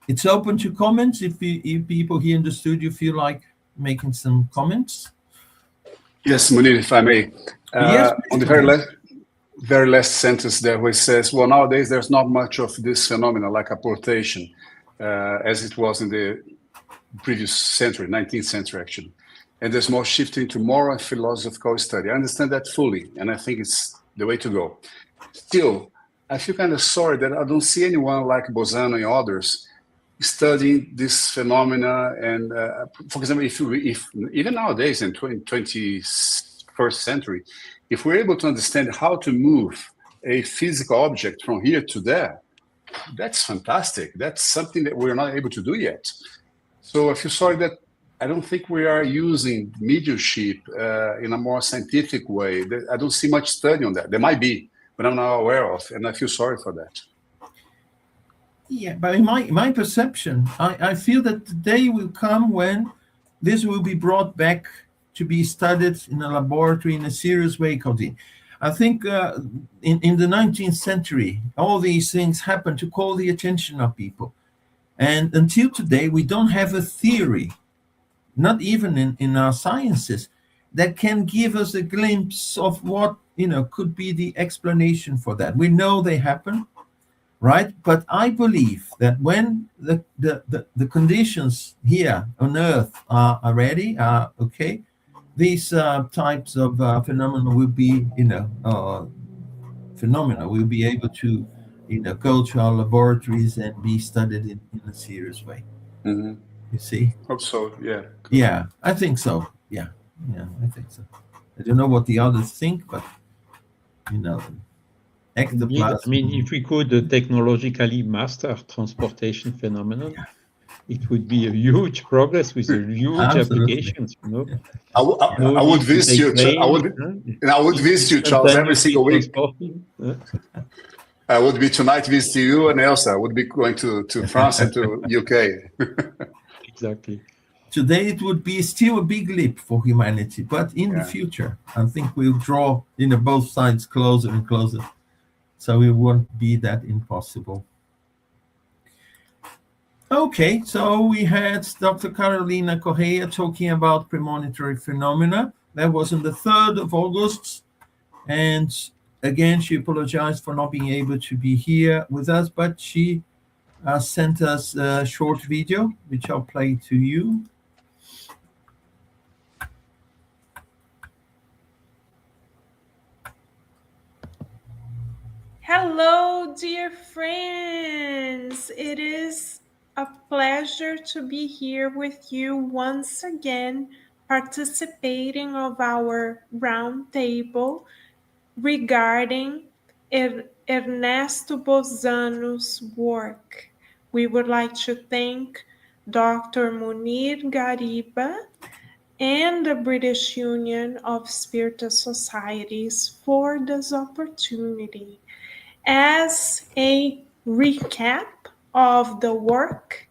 Speaker 1: It's open to comments if people here in the studio feel like making some comments.
Speaker 3: Yes, Munir, if I may.
Speaker 1: Yes,
Speaker 3: On the
Speaker 1: please.
Speaker 3: very last sentence there, where it says, well, nowadays there's not much of this phenomena like apportation, as it was in the previous century, 19th century, actually. And there's more shifting to moral and philosophical study. I understand that fully, and I think it's the way to go. Still, I feel kind of sorry that I don't see anyone like Bozzano and others studying this phenomena. And for example, if even nowadays in 21st century, if we're able to understand how to move a physical object from here to there, that's fantastic. That's something that we're not able to do yet. So I feel sorry that I don't think we are using mediumship in a more scientific way. I don't see much study on that. There might be, but I'm not aware of, and I feel sorry for that.
Speaker 1: Yeah, but in my perception, I feel that the day will come when this will be brought back to be studied in a laboratory in a serious way, Cody. I think in the 19th century, all these things happened to call the attention of people. And until today, we don't have a theory, not even in our sciences, that can give us a glimpse of what, could be the explanation for that. We know they happen, right? But I believe that when the conditions here on Earth are ready, are okay, these types of phenomena will be, we'll be able to, go to our laboratories and be studied in a serious way.
Speaker 3: Mm-hmm.
Speaker 1: You see?
Speaker 3: Hope so. Yeah.
Speaker 1: Yeah, I think so. Yeah, I think so. I don't know what the others think, but
Speaker 4: Indeed, I
Speaker 1: ectoplasm.
Speaker 4: mean, if we could technologically master transportation phenomenon, it would be a huge progress with a huge
Speaker 1: Absolutely.
Speaker 4: applications.
Speaker 3: I
Speaker 4: No
Speaker 3: would
Speaker 4: need to
Speaker 3: visit
Speaker 4: take
Speaker 3: you.
Speaker 4: plane,
Speaker 3: I would visit you, Charles, every
Speaker 4: instantaneously
Speaker 3: single week.
Speaker 4: transporting.
Speaker 3: I would be tonight visiting you and Elsa. I would be going to France and to UK.
Speaker 4: Exactly.
Speaker 1: Today it would be still a big leap for humanity, but in the future, I think we'll draw both sides closer and closer, so it won't be that impossible. Okay, so we had Dr. Carolina Correa talking about premonitory phenomena. That was on the 3rd of August, and again, she apologized for not being able to be here with us, but she sent us a short video, which I'll play to you.
Speaker 8: Hello, dear friends. It is a pleasure to be here with you once again, participating of our roundtable regarding Ernesto Bozzano's work. We would like to thank Dr. Munir Gariba and the British Union of Spiritist Societies for this opportunity. As a recap of the work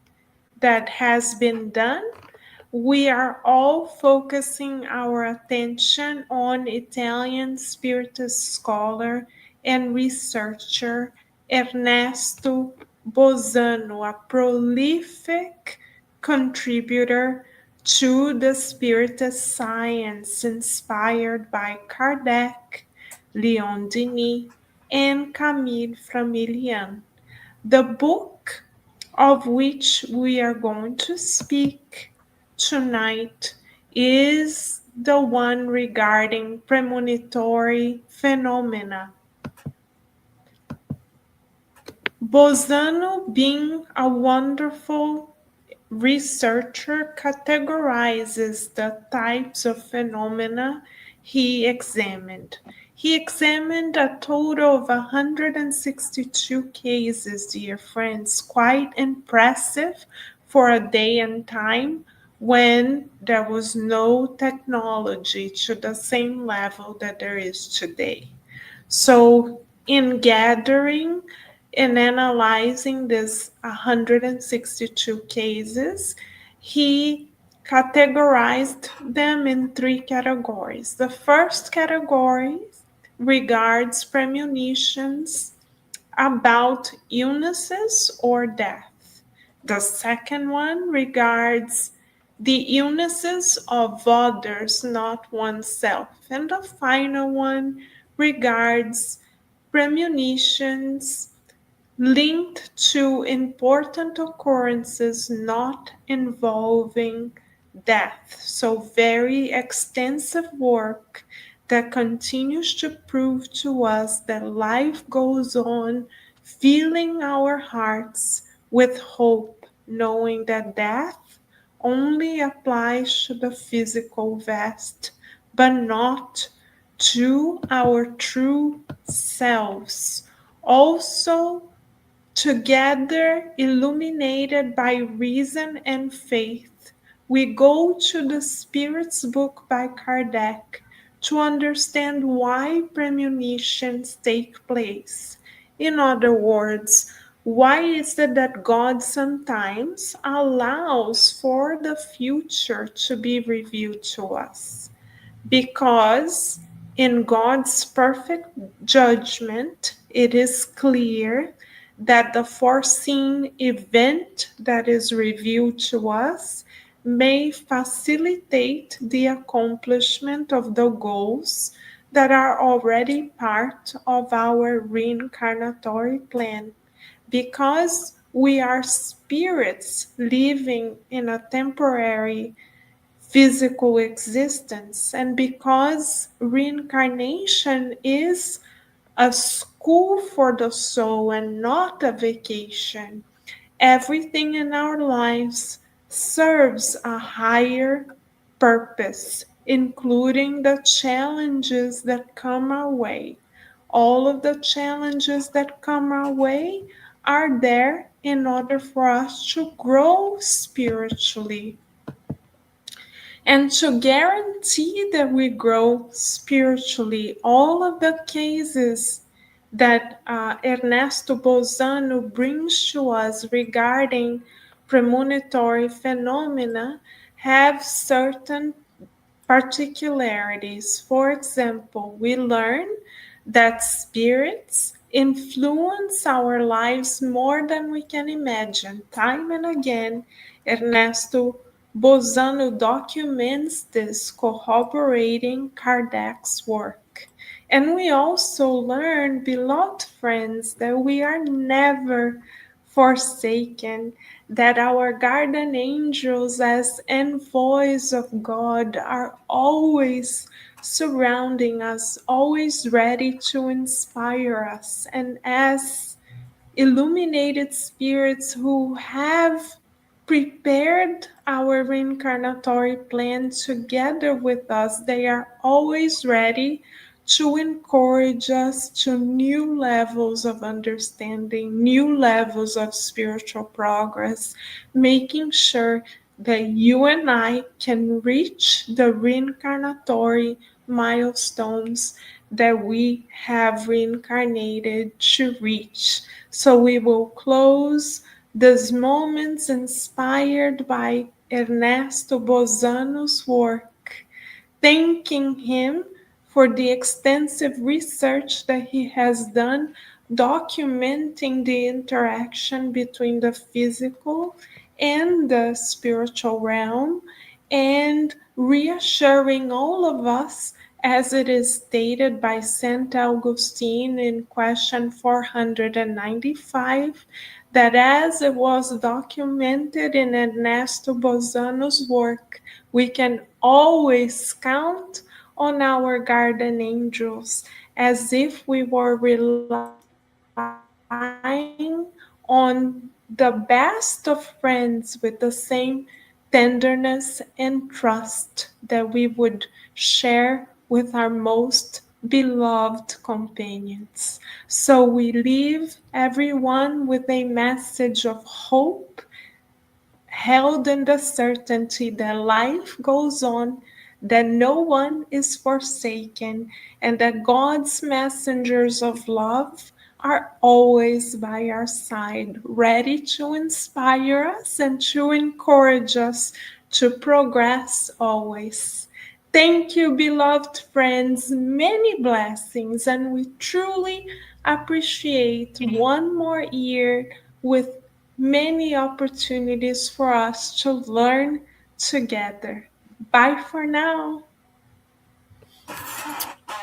Speaker 8: that has been done, we are all focusing our attention on Italian Spiritist scholar and researcher Ernesto Bozzano, a prolific contributor to the Spiritist science inspired by Kardec, Leon Denis, and Camille Flammarion. The book of which we are going to speak tonight is the one regarding premonitory phenomena. Bozzano, being a wonderful researcher, categorizes the types of phenomena he examined. He examined a total of 162 cases, dear friends, quite impressive for a day and time when there was no technology to the same level that there is today. So, in gathering and analyzing these 162 cases, he categorized them in 3 categories. The first category regards premonitions about illnesses or death. The second one regards the illnesses of others, not oneself. And the final one regards premonitions linked to important occurrences not involving death. So, very extensive work that continues to prove to us that life goes on, filling our hearts with hope, knowing that death only applies to the physical vest, but not to our true selves. Also, together, illuminated by reason and faith, we go to the Spirit's book by Kardec to understand why premonitions take place. In other words, why is it that God sometimes allows for the future to be revealed to us? Because in God's perfect judgment, it is clear that the foreseen event that is revealed to us may facilitate the accomplishment of the goals that are already part of our reincarnatory plan. Because we are spirits living in a temporary physical existence, and because reincarnation is a school for the soul and not a vacation, everything in our lives serves a higher purpose, including the challenges that come our way. All of the challenges that come our way are there in order for us to grow spiritually. And to guarantee that we grow spiritually, all of the cases that Ernesto Bozzano brings to us regarding premonitory phenomena have certain particularities. For example, we learn that spirits influence our lives more than we can imagine. Time and again, Ernesto Bozzano documents this, corroborating Kardec's work. And we also learn, beloved friends, that we are never forsaken, that our guardian angels, as envoys of God, are always surrounding us, always ready to inspire us, and as illuminated spirits who have prepared our reincarnatory plan together with us. They are always ready to encourage us to new levels of understanding, new levels of spiritual progress, making sure that you and I can reach the reincarnatory milestones that we have reincarnated to reach. So we will close these moments inspired by Ernesto Bozzano's work, thanking him for the extensive research that he has done documenting the interaction between the physical and the spiritual realm, and reassuring all of us, as it is stated by St. Augustine in question 495, that as it was documented in Ernesto Bozzano's work, we can always count on our guardian angels as if we were relying on the best of friends with the same tenderness and trust that we would share with our most beloved companions. So we leave everyone with a message of hope, held in the certainty that life goes on, that no one is forsaken, and that God's messengers of love are always by our side, ready to inspire us and to encourage us to progress always. Thank you, beloved friends. Many blessings, and we truly appreciate one more year with many opportunities for us to learn together. Bye for now.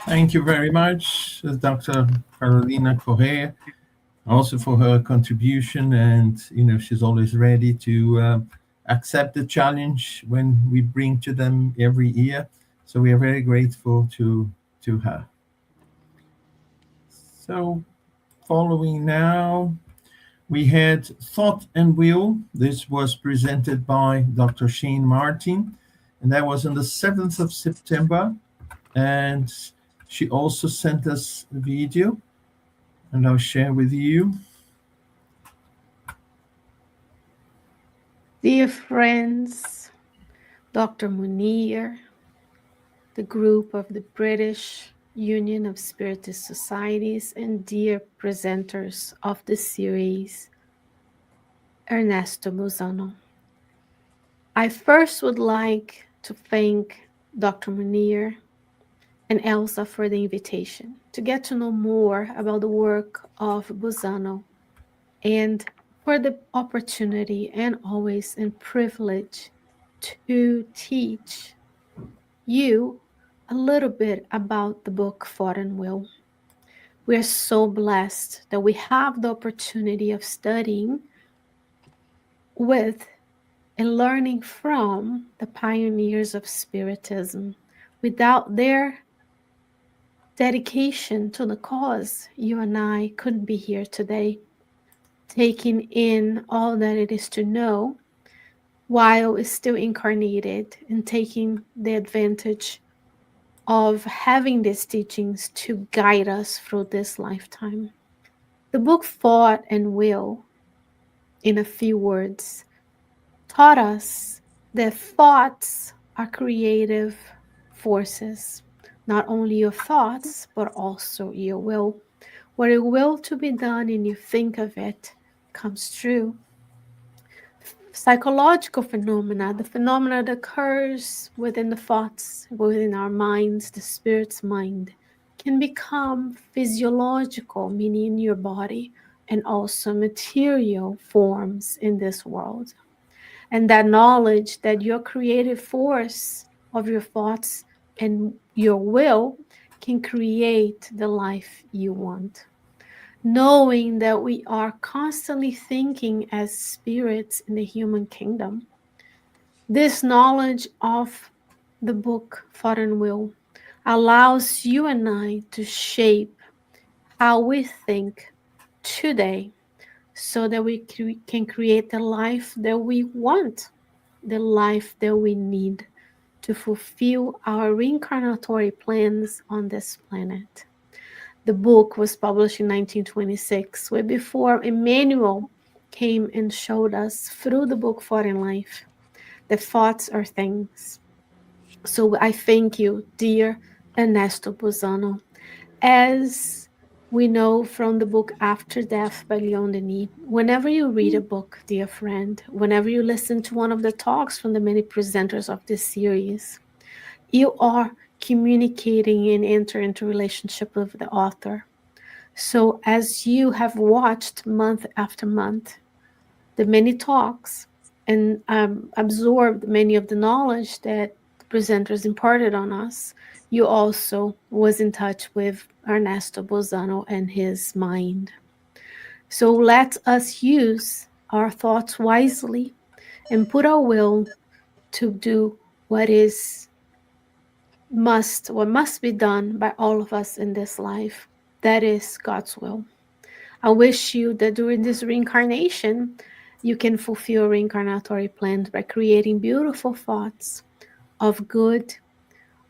Speaker 1: Thank you very much, Dr. Carolina Correa, also for her contribution. And, she's always ready to accept the challenge when we bring to them every year. So we are very grateful to her. So, following now, we had Thought and Will. This was presented by Dr. Shane Martin, and that was on the 7th of September. And she also sent us a video, and I'll share with you.
Speaker 9: Dear friends, Dr. Munir, the group of the British Union of Spiritist Societies, and dear presenters of the series, Ernesto Bozzano. I first would like to thank Dr. Munir and Elsa for the invitation to get to know more about the work of Bozzano, and for the opportunity and always a privilege to teach you a little bit about the book Thought and Will. We are so blessed that we have the opportunity of studying with and learning from the pioneers of Spiritism. Without their dedication to the cause, you and I couldn't be here today, taking in all that it is to know while it's still incarnated, and taking the advantage of having these teachings to guide us through this lifetime. The book Thought and Will, in a few words, taught us that thoughts are creative forces. Not only your thoughts, but also your will. What you will to be done and you think of it comes true. Psychological phenomena, the phenomena that occurs within the thoughts, within our minds, the spirit's mind, can become physiological, meaning in your body, and also material forms in this world. And that knowledge that your creative force of your thoughts and your will can create the life you want. Knowing that we are constantly thinking as spirits in the human kingdom. This knowledge of the book Thought and Will allows you and I to shape how we think today, so that we can create the life that we want, the life that we need to fulfill our reincarnatory plans on this planet. The book was published in 1926, way before Emmanuel came and showed us through the book Thought and Life that thoughts are things. So I thank you, dear Ernesto Bozzano. As we know from the book After Death by Leon Denis, whenever you read a book, dear friend, whenever you listen to one of the talks from the many presenters of this series, you are communicating and enter into relationship with the author. So as you have watched month after month the many talks and absorbed many of the knowledge that the presenters imparted on us, you also was in touch with Ernesto Bozzano and his mind. So let us use our thoughts wisely and put our will to do what must be done by all of us in this life. That is God's will. I wish you that during this reincarnation, you can fulfill reincarnatory plans by creating beautiful thoughts of good,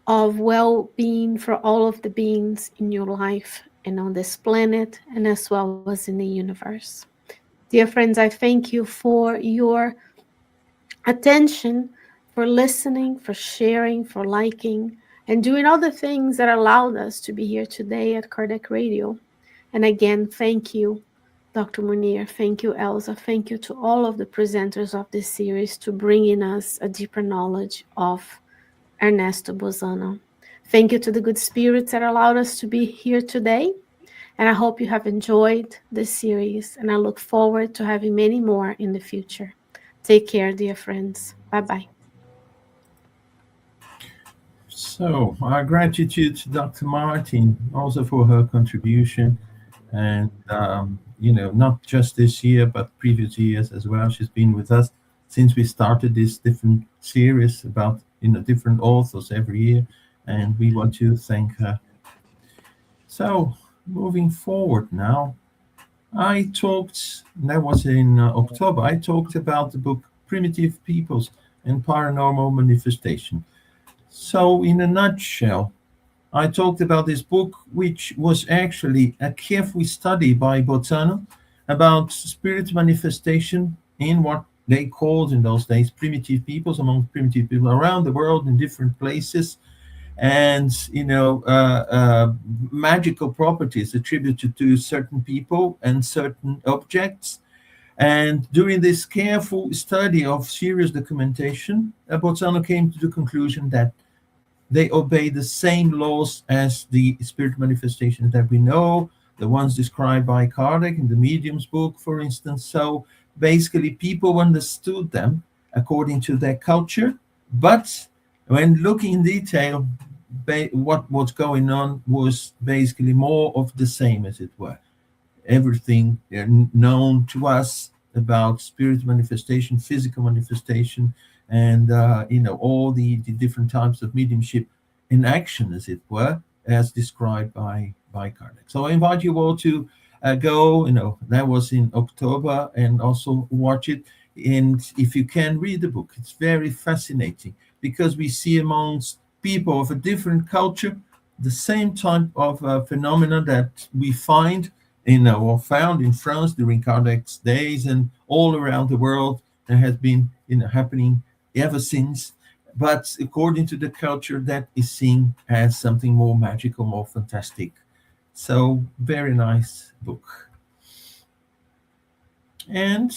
Speaker 9: of well-being for all of the beings in your life and on this planet, and as well as in the universe. Dear friends, I thank you for your attention, for listening, for sharing, for liking, and doing all the things that allowed us to be here today at Kardec Radio. And again, thank you, Dr. Munir. Thank you, Elsa. Thank you to all of the presenters of this series to bring in us a deeper knowledge of Ernesto Bozzano. Thank you to the good spirits that allowed us to be here today. And I hope you have enjoyed this series, and I look forward to having many more in the future. Take care, dear friends. Bye-bye.
Speaker 1: So, our gratitude to Dr. Martin also for her contribution. And, not just this year, but previous years as well. She's been with us since we started this different series about, different authors every year. And we want to thank her. So, moving forward now, that was in October, I talked about the book Primitive Peoples and Paranormal Manifestation. So, in a nutshell, I talked about this book, which was actually a careful study by Bozzano about spirit manifestation in what they called in those days primitive peoples, among primitive people around the world in different places, and magical properties attributed to certain people and certain objects. And during this careful study of serious documentation, Bozzano came to the conclusion that they obey the same laws as the spirit manifestations that we know, the ones described by Kardec in the Medium's book, for instance. So basically, people understood them according to their culture, but when looking in detail, what was going on was basically more of the same, as it were. Everything known to us about spirit manifestation, physical manifestation, and all the different types of mediumship in action, as it were, as described by Kardec. So I invite you all to go. That was in October, and also watch it. And if you can, read the book. It's very fascinating because we see amongst people of a different culture the same type of phenomena that we find or found in France during Kardec's days and all around the world, that has been happening ever since. But according to the culture, that is seen as something more magical, more fantastic. So, very nice book. And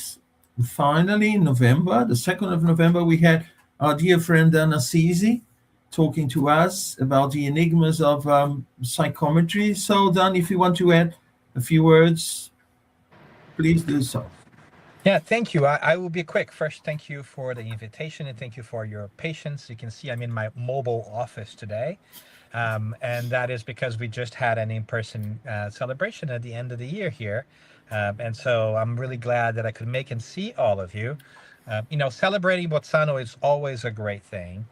Speaker 1: finally, in November, the 2nd of November, we had our dear friend Dan Assisi talking to us about the enigmas of psychometry. So, Dan, if you want to add a few words, please do so.
Speaker 7: Yeah, thank you. I will be quick. First, thank you for the invitation and thank you for your patience. You can see I'm in my mobile office today. And that is because we just had an in-person celebration at the end of the year here. And so I'm really glad that I could make and see all of you. Celebrating Bozzano is always a great thing.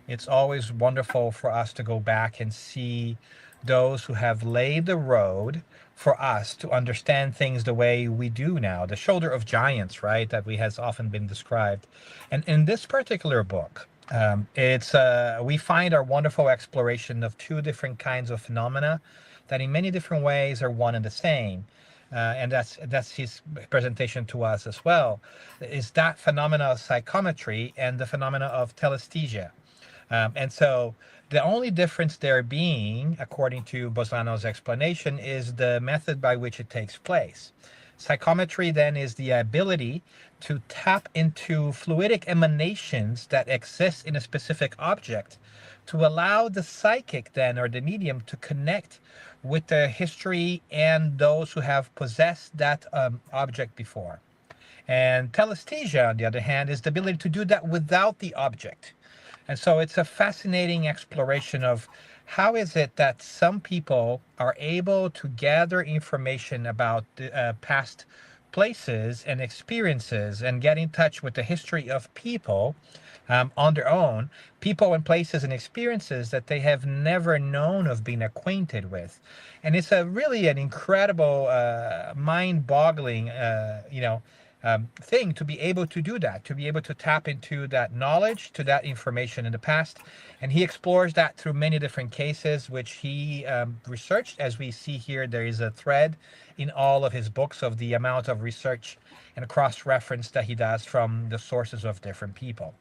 Speaker 7: It's always wonderful for us to go back and see those who have laid the road for us to understand things the way we do now, the shoulder of giants, right, that has often been described. And in this particular book, we find our wonderful exploration of two different kinds of phenomena that in many different ways are one and the same. And that's his presentation to us as well, is that phenomena of psychometry and the phenomena of telesthesia. And so the only difference there being, according to Bozzano's explanation, is the method by which it takes place. Psychometry then is the ability to tap into fluidic emanations that exist in a specific object to allow the psychic then, or the medium, to connect with the history and those who have possessed that object before. And telesthesia, on the other hand, is the ability to do that without the object. And so it's a fascinating exploration of how is it that some people are able to gather information about past places and experiences and get in touch with the history of people on their own, people and places and experiences that they have never known of being acquainted with. And it's really an incredible, mind-boggling, thing to be able to do that, to be able to tap into that knowledge, to that information in the past. And he explores that through many different cases, which he researched. As we see here, there is a thread in all of his books of the amount of research and cross-reference that he does from the sources of different people.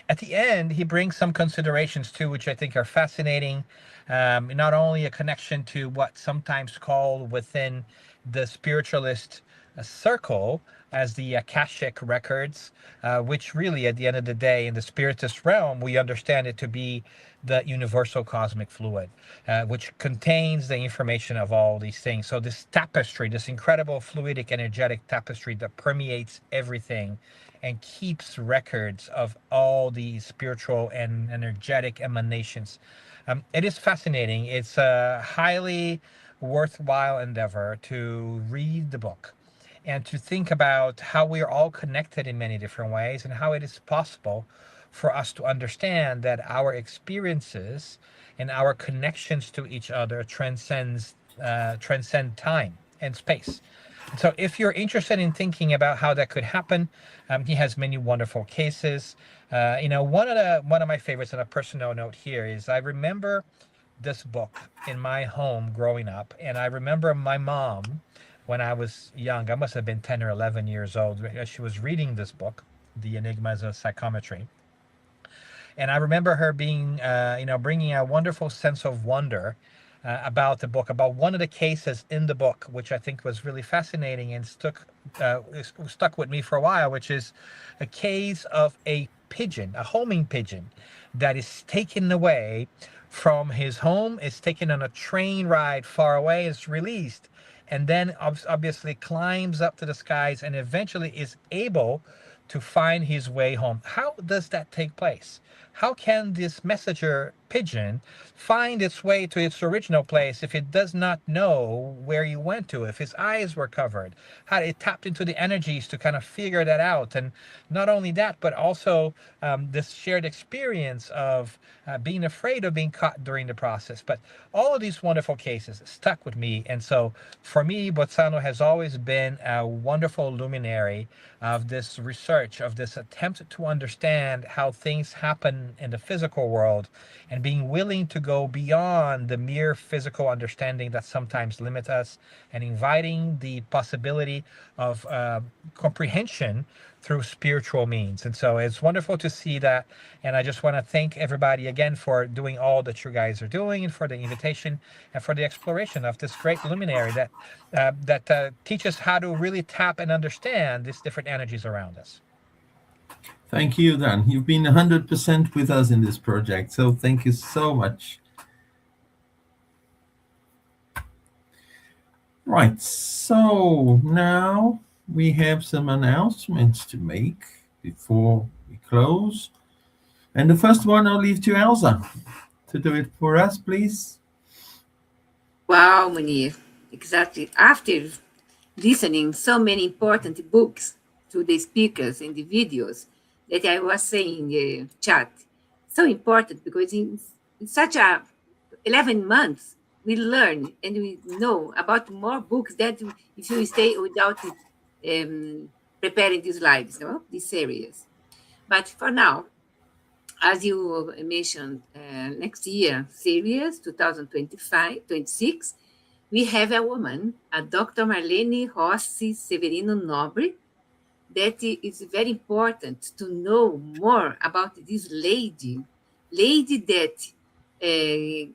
Speaker 7: At the end, he brings some considerations too, which I think are fascinating. Not only a connection to what's sometimes called within the spiritualist circle as the Akashic records, which really, at the end of the day, in the spiritist realm, we understand it to be the universal cosmic fluid, which contains the information of all these things. So this tapestry, this incredible fluidic, energetic tapestry that permeates everything and keeps records of all these spiritual and energetic emanations. It is fascinating. It's a highly worthwhile endeavor to read the book and to think about how we are all connected in many different ways and how it is possible for us to understand that our experiences and our connections to each other transcend time and space. So if you're interested in thinking about how that could happen, he has many wonderful cases. One of my favorites on a personal note here is I remember this book in my home growing up, and I remember my mom when I was young. I must have been 10 or 11 years old. She was reading this book, The Enigmas of Psychometry, and I remember her being, bringing a wonderful sense of wonder about the book, about one of the cases in the book, which I think was really fascinating and stuck with me for a while, which is a case of a pigeon, a homing pigeon, that is taken away from his home, is taken on a train ride far away, is released, and then obviously climbs up to the skies and eventually is able to find his way home. How does that take place? How can this messenger pigeon find its way to its original place if it does not know where he went to, if his eyes were covered? How it tapped into the energies to kind of figure that out. And not only that, but also this shared experience of being afraid of being caught during the process. But all of these wonderful cases stuck with me. And so for me, Bozzano has always been a wonderful luminary of this research, of this attempt to understand how things happen in the physical world, and being willing to go beyond the mere physical understanding that sometimes limits us, and inviting the possibility of comprehension through spiritual means. And so it's wonderful to see that. And I just want to thank everybody again for doing all that you guys are doing, and for the invitation and for the exploration of this great luminary that teaches how to really tap and understand these different energies around us.
Speaker 1: Thank you, Dan. You've been 100% with us in this project, so thank you so much. Right, so now we have some announcements to make before we close. And the first one I'll leave to Elsa to do it for us, please.
Speaker 2: Wow, Munir. Exactly. After listening so many important books to the speakers and the videos that I was saying in the chat, so important because in such a 11 months, we learn and we know about more books that if you stay without preparing these lives, this series. But for now, as you mentioned, next year, series 2025-26, we have a woman, a Dr. Marlene Rossi Severino Nobre, that is very important to know more about this lady that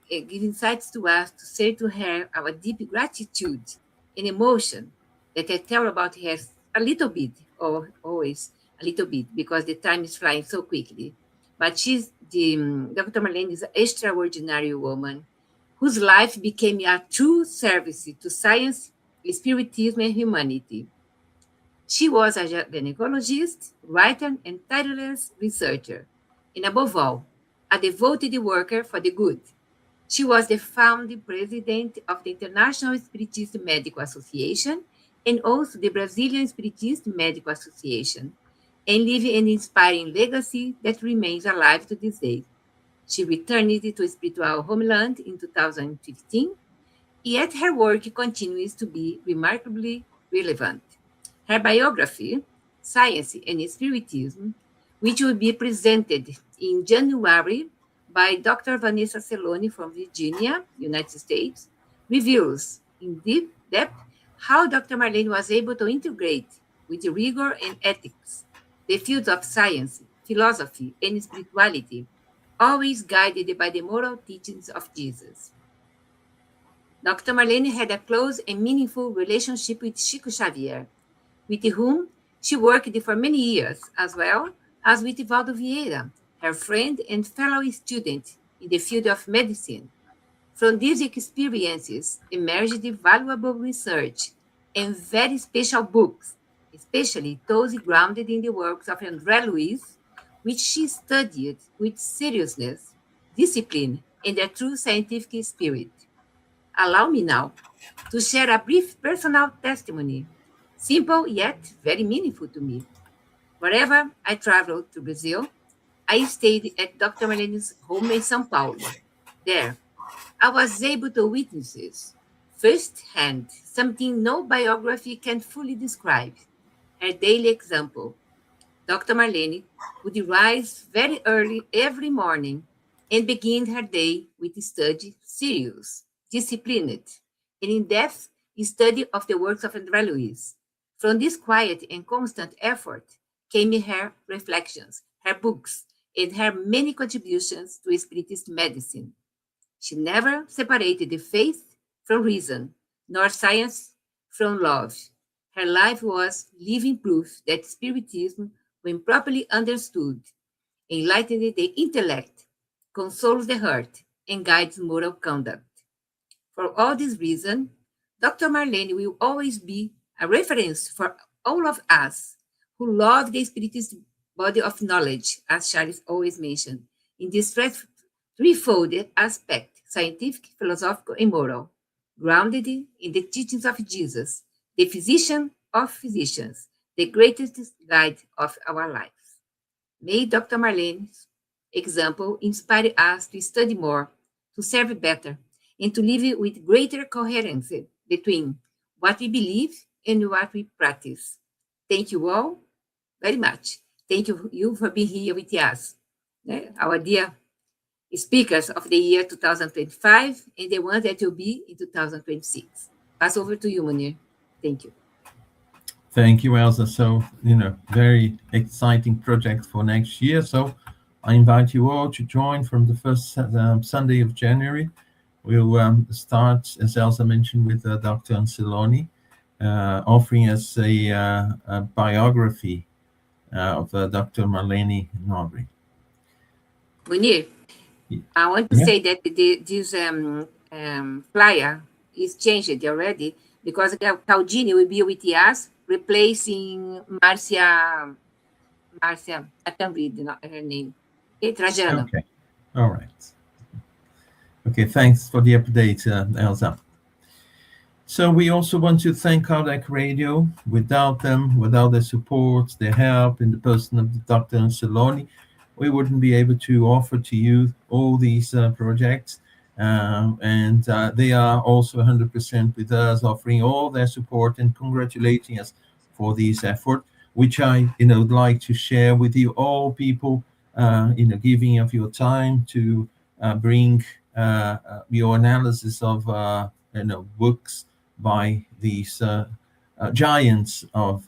Speaker 2: give insights to us, to say to her our deep gratitude and emotion that I tell about her a little bit, or always a little bit, because the time is flying so quickly. But Dr. Marlene is an extraordinary woman whose life became a true service to science, spiritism, and humanity. She was a gynecologist, writer, and tireless researcher, and above all, a devoted worker for the good. She was the founding president of the International Spiritist Medical Association and also the Brazilian Spiritist Medical Association, and leaving an inspiring legacy that remains alive to this day. She returned to spiritual homeland in 2015, yet her work continues to be remarkably relevant. Her biography, Science and Spiritism, which will be presented in January by Dr. Vanessa Celoni from Virginia, United States, reveals in deep depth how Dr. Marlene was able to integrate with rigor and ethics the fields of science, philosophy, and spirituality, always guided by the moral teachings of Jesus. Dr. Marlene had a close and meaningful relationship with Chico Xavier, with whom she worked for many years, as well as with Valdo Vieira, her friend and fellow student in the field of medicine. From these experiences emerged valuable research and very special books, especially those grounded in the works of André Luiz, which she studied with seriousness, discipline, and a true scientific spirit. Allow me now to share a brief personal testimony, simple yet very meaningful to me. Wherever I traveled to Brazil, I stayed at Dr. Marlene's home in São Paulo. There, I was able to witness firsthand something no biography can fully describe, her daily example. Dr. Marlene would rise very early every morning and begin her day with study, serious, disciplined, and in-depth study of the works of André Luiz. From this quiet and constant effort came her reflections, her books, and her many contributions to Spiritist medicine. She never separated the faith from reason, nor science from love. Her life was living proof that Spiritism, when properly understood, enlightens the intellect, consoles the heart, and guides moral conduct. For all this reason, Dr. Marlene will always be a reference for all of us who love the Spiritist body of knowledge, as Charles always mentioned, in this threefold aspect scientific, philosophical, and moral, grounded in the teachings of Jesus, the physician of physicians, the greatest guide of our lives. May Dr. Marlene's example inspire us to study more, to serve better, and to live with greater coherence between what we believe and what we practice. Thank you all very much. Thank you for being here with us, our dear speakers of the year 2025 and the ones that will be in 2026. Pass over to you, Munir. Thank you.
Speaker 1: Thank you, Elsa. So, very exciting project for next year. So I invite you all to join from the first Sunday of January. We'll start, as Elsa mentioned, with Dr. Anceloni, offering us a biography of Dr. Marlene Nobri.
Speaker 2: Munir, I want to say that this flyer is changed already because Caldini will be with us, replacing Marcia. I can't read her name. Okay, Trajano.
Speaker 1: Okay, all right. Okay, thanks for the update, Elsa. So we also want to thank Kardec Radio. Without them, without their support, their help in the person of Dr. Anceloni, we wouldn't be able to offer to you all these projects. And they are also 100% with us, offering all their support and congratulating us for this effort, which I, would like to share with you all people, giving of your time to bring your analysis of, books by these giants of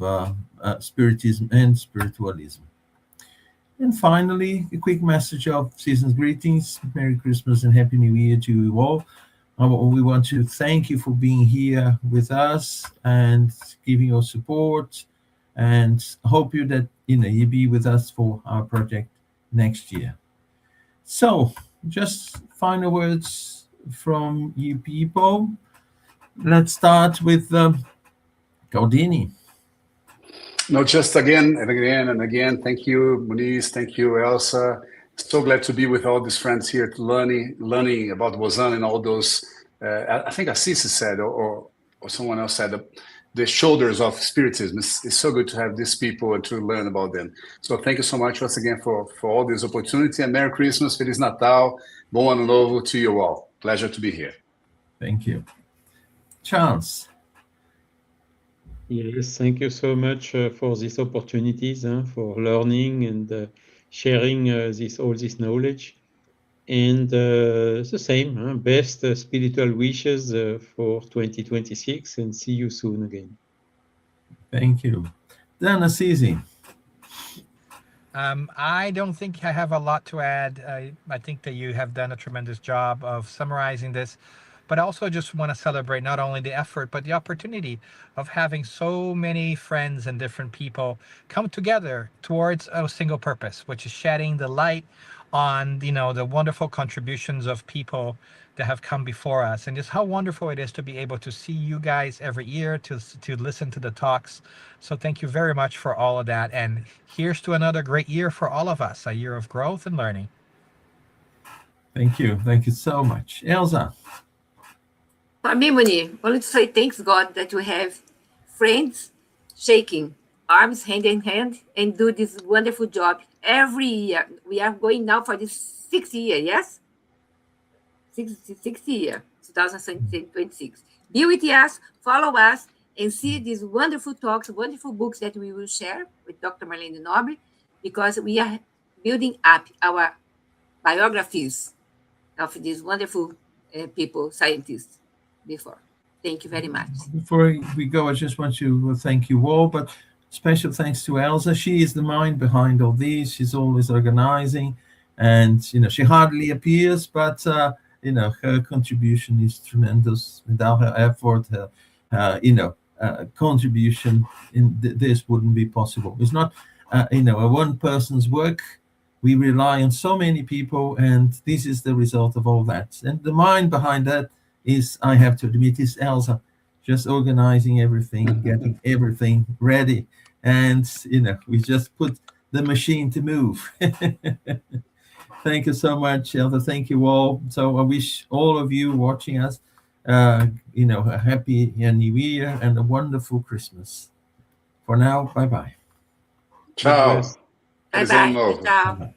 Speaker 1: Spiritism and spiritualism. And finally, a quick message of season's greetings. Merry Christmas and Happy New Year to you all. We want to thank you for being here with us and giving your support, and hope you that you be with us for our project next year. So, just final words from you people. Let's start with Caldini.
Speaker 3: No, just again and again and again. Thank you, Muniz. Thank you, Elsa. So glad to be with all these friends here, learning about Bozzano and all those. I think Assisi said, or someone else said, the shoulders of Spiritism. It's so good to have these people and to learn about them. So thank you so much once again for all this opportunity. And Merry Christmas, Feliz Natal, Bom Ano Novo to you all. Pleasure to be here.
Speaker 1: Thank you. Charles.
Speaker 4: Yes, thank you so much for these opportunities, for learning and sharing all this knowledge. And the same, best spiritual wishes for 2026, and see you soon again.
Speaker 1: Thank you. Dan Assisi.
Speaker 7: I don't think I have a lot to add. I think that you have done a tremendous job of summarizing this. but also just want to celebrate not only the effort, but the opportunity of having so many friends and different people come together towards a single purpose, which is shedding the light on, the wonderful contributions of people that have come before us, and just how wonderful it is to be able to see you guys every year, to listen to the talks. So thank you very much for all of that, and here's to another great year for all of us, a year of growth and learning.
Speaker 1: Thank you so much. Elsa.
Speaker 2: For me, Munir, only to say thanks God that we have friends shaking arms hand in hand and do this wonderful job every year. We are going now for this 6th year, yes? 6th year, 2026. Be with us, follow us, and see these wonderful talks, wonderful books that we will share with Dr. Marlene Nobre, because we are building up our biographies of these wonderful people, scientists, before. Thank you very much.
Speaker 1: Before we go, I just want to thank you all, but special thanks to Elsa. She is the mind behind all these. She's always organizing, and she hardly appears, but her contribution is tremendous. Without her effort, her contribution in this wouldn't be possible. It's not a one person's work. We rely on so many people, and this is the result of all that. And the mind behind that is, I have to admit, is Elsa, just organizing everything, getting everything ready, and we just put the machine to move. Thank you so much, Elsa. Thank you all. So I wish all of you watching us, a happy New Year and a wonderful Christmas. For now, bye bye.
Speaker 3: Ciao.
Speaker 2: Bye-bye. Ciao.
Speaker 1: Bye-bye.